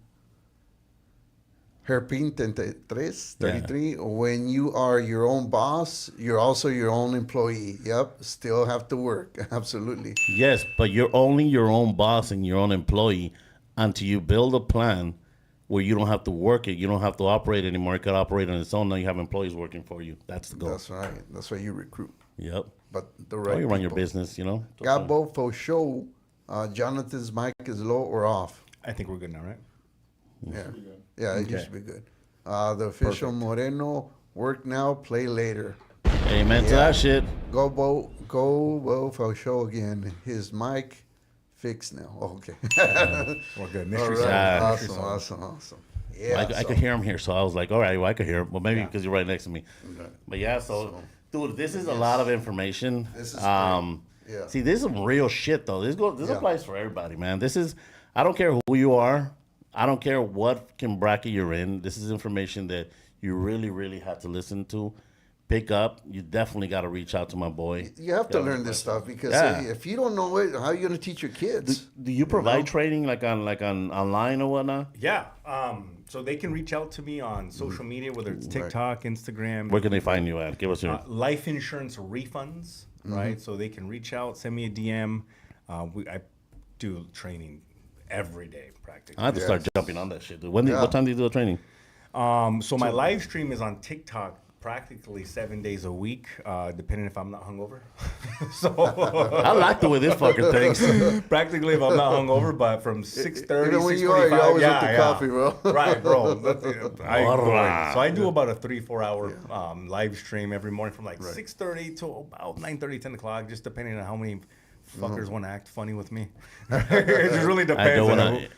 Herpin 33. When you are your own boss, you're also your own employee. Yep, still have to work. Absolutely. Yes, but you're only your own boss and your own employee until you build a plan where you don't have to work it. You don't have to operate anymore. It could operate on its own. Now you have employees working for you. That's the goal. That's right. That's why you recruit. Yep. But the right You run your people. business, Gabo for show. Jonathan's mic is low or off. I think we're good now, right? Yeah, it used to be good. The official Moreno, work now, play later. Amen to that shit. Go for show again. His mic fixed now. Oh, okay. We're good. All Mystery right. solved. Awesome. Yeah, I could hear him here, so I was like, all right, well, I could hear him. Well, maybe because you're right next to me. Okay. But yeah, so dude, this is a lot of information. This is yeah. See, this is some real shit though. This Yeah. applies for everybody, man. I don't care who you are. I don't care what bracket you're in. This is information that you really, really have to listen to, pick up. You definitely got to reach out to my boy. You have to learn this stuff because if you don't know it, how are you going to teach your kids? Do you provide training like on online or whatnot? Yeah. So they can reach out to me on social media, whether it's TikTok, Instagram. Where can they find you at? Give us your Life insurance refunds, right? So they can reach out, send me a DM. I do training every day practically. I have to start jumping on that shit, dude. What time do you do the training? So my live stream is on TikTok practically 7 days a week, depending if I'm not hungover. So I like the way this fucker thinks. practically if I'm not hungover, but from 6:30, Even when you are, you always with the coffee, bro. Right, bro. So I do about a 3-4 hour live stream every morning from like 6:30 to about 9:30, 10 o'clock, just depending on how many fuckers want to act funny with me. It just really depends.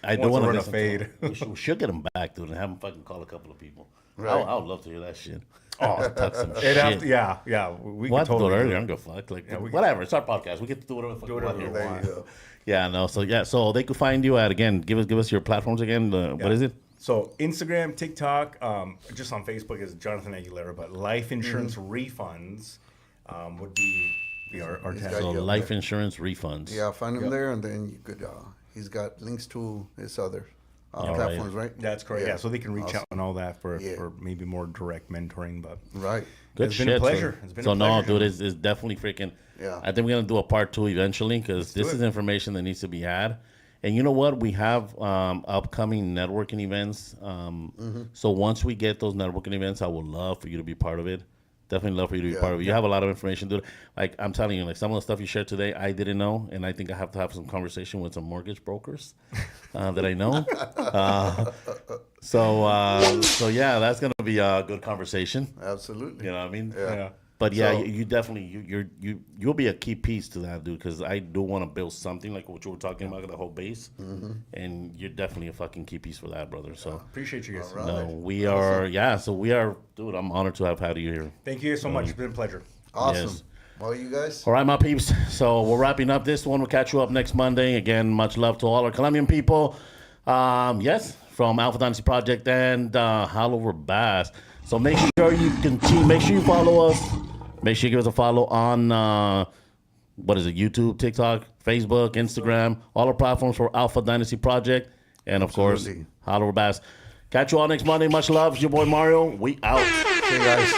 I don't want to run a fade. We should get him back, dude, and have him fucking call a couple of people. Right. I would love to hear that shit. Oh, talk some It shit. have to, yeah. We We'll can have to do totally it do earlier. it. I'm gonna fuck. Like, we whatever. It's our podcast. We get to do whatever the fuck we want here. whatever we There you go. Yeah, no. So they could find you at, again, give us your platforms again. What is it? So Instagram, TikTok, just on Facebook is Jonathan Aguilera, but life insurance refunds would be our got tag. So you. life insurance refunds. Yeah, find him there, and then you could. He's got links to his other All platforms, right? That's correct. Yeah, so they can reach Awesome. out and all that for Yeah. maybe more direct mentoring. But Right. Good It's shit. been a pleasure. It's been a no, pleasure. dude, it's definitely freaking. Yeah. I think we're gonna do a part 2 eventually because this is information that needs to be had. And you know what? We have upcoming networking events. So once we get those networking events, I would love for you to be part of it. Definitely love for you to be part of it. You have a lot of information, dude. Like I'm telling you, like some of the stuff you shared today, I didn't know, and I think I have to have some conversation with some mortgage brokers that I know. So yeah, that's gonna be a good conversation. Absolutely. You know what I mean? Yeah. But yeah, So- you definitely you'll be a key piece to that, dude. Because I do want to build something like what you were talking about, the whole base, and you're definitely a fucking key piece for that, brother. So Appreciate you guys. All right. no, we are so we are, dude. I'm honored to have had you here. Thank you guys so much. It's been a pleasure. Awesome. Yes. Well, you guys. All right, my peeps. So we're wrapping up this one. We'll catch you up next Monday. Again, much love to all our Colombian people. Yes, from Alpha Dynasty Project and Howler Baaz. So make sure you continue. Make sure you follow us. Make sure you give us a follow on what is it? YouTube, TikTok, Facebook, Instagram, all our platforms for Alpha Dynasty Project, and of Absolutely. course, Howler Baaz. Catch you all next Monday. Much love. It's your boy Mario. We out. See you guys.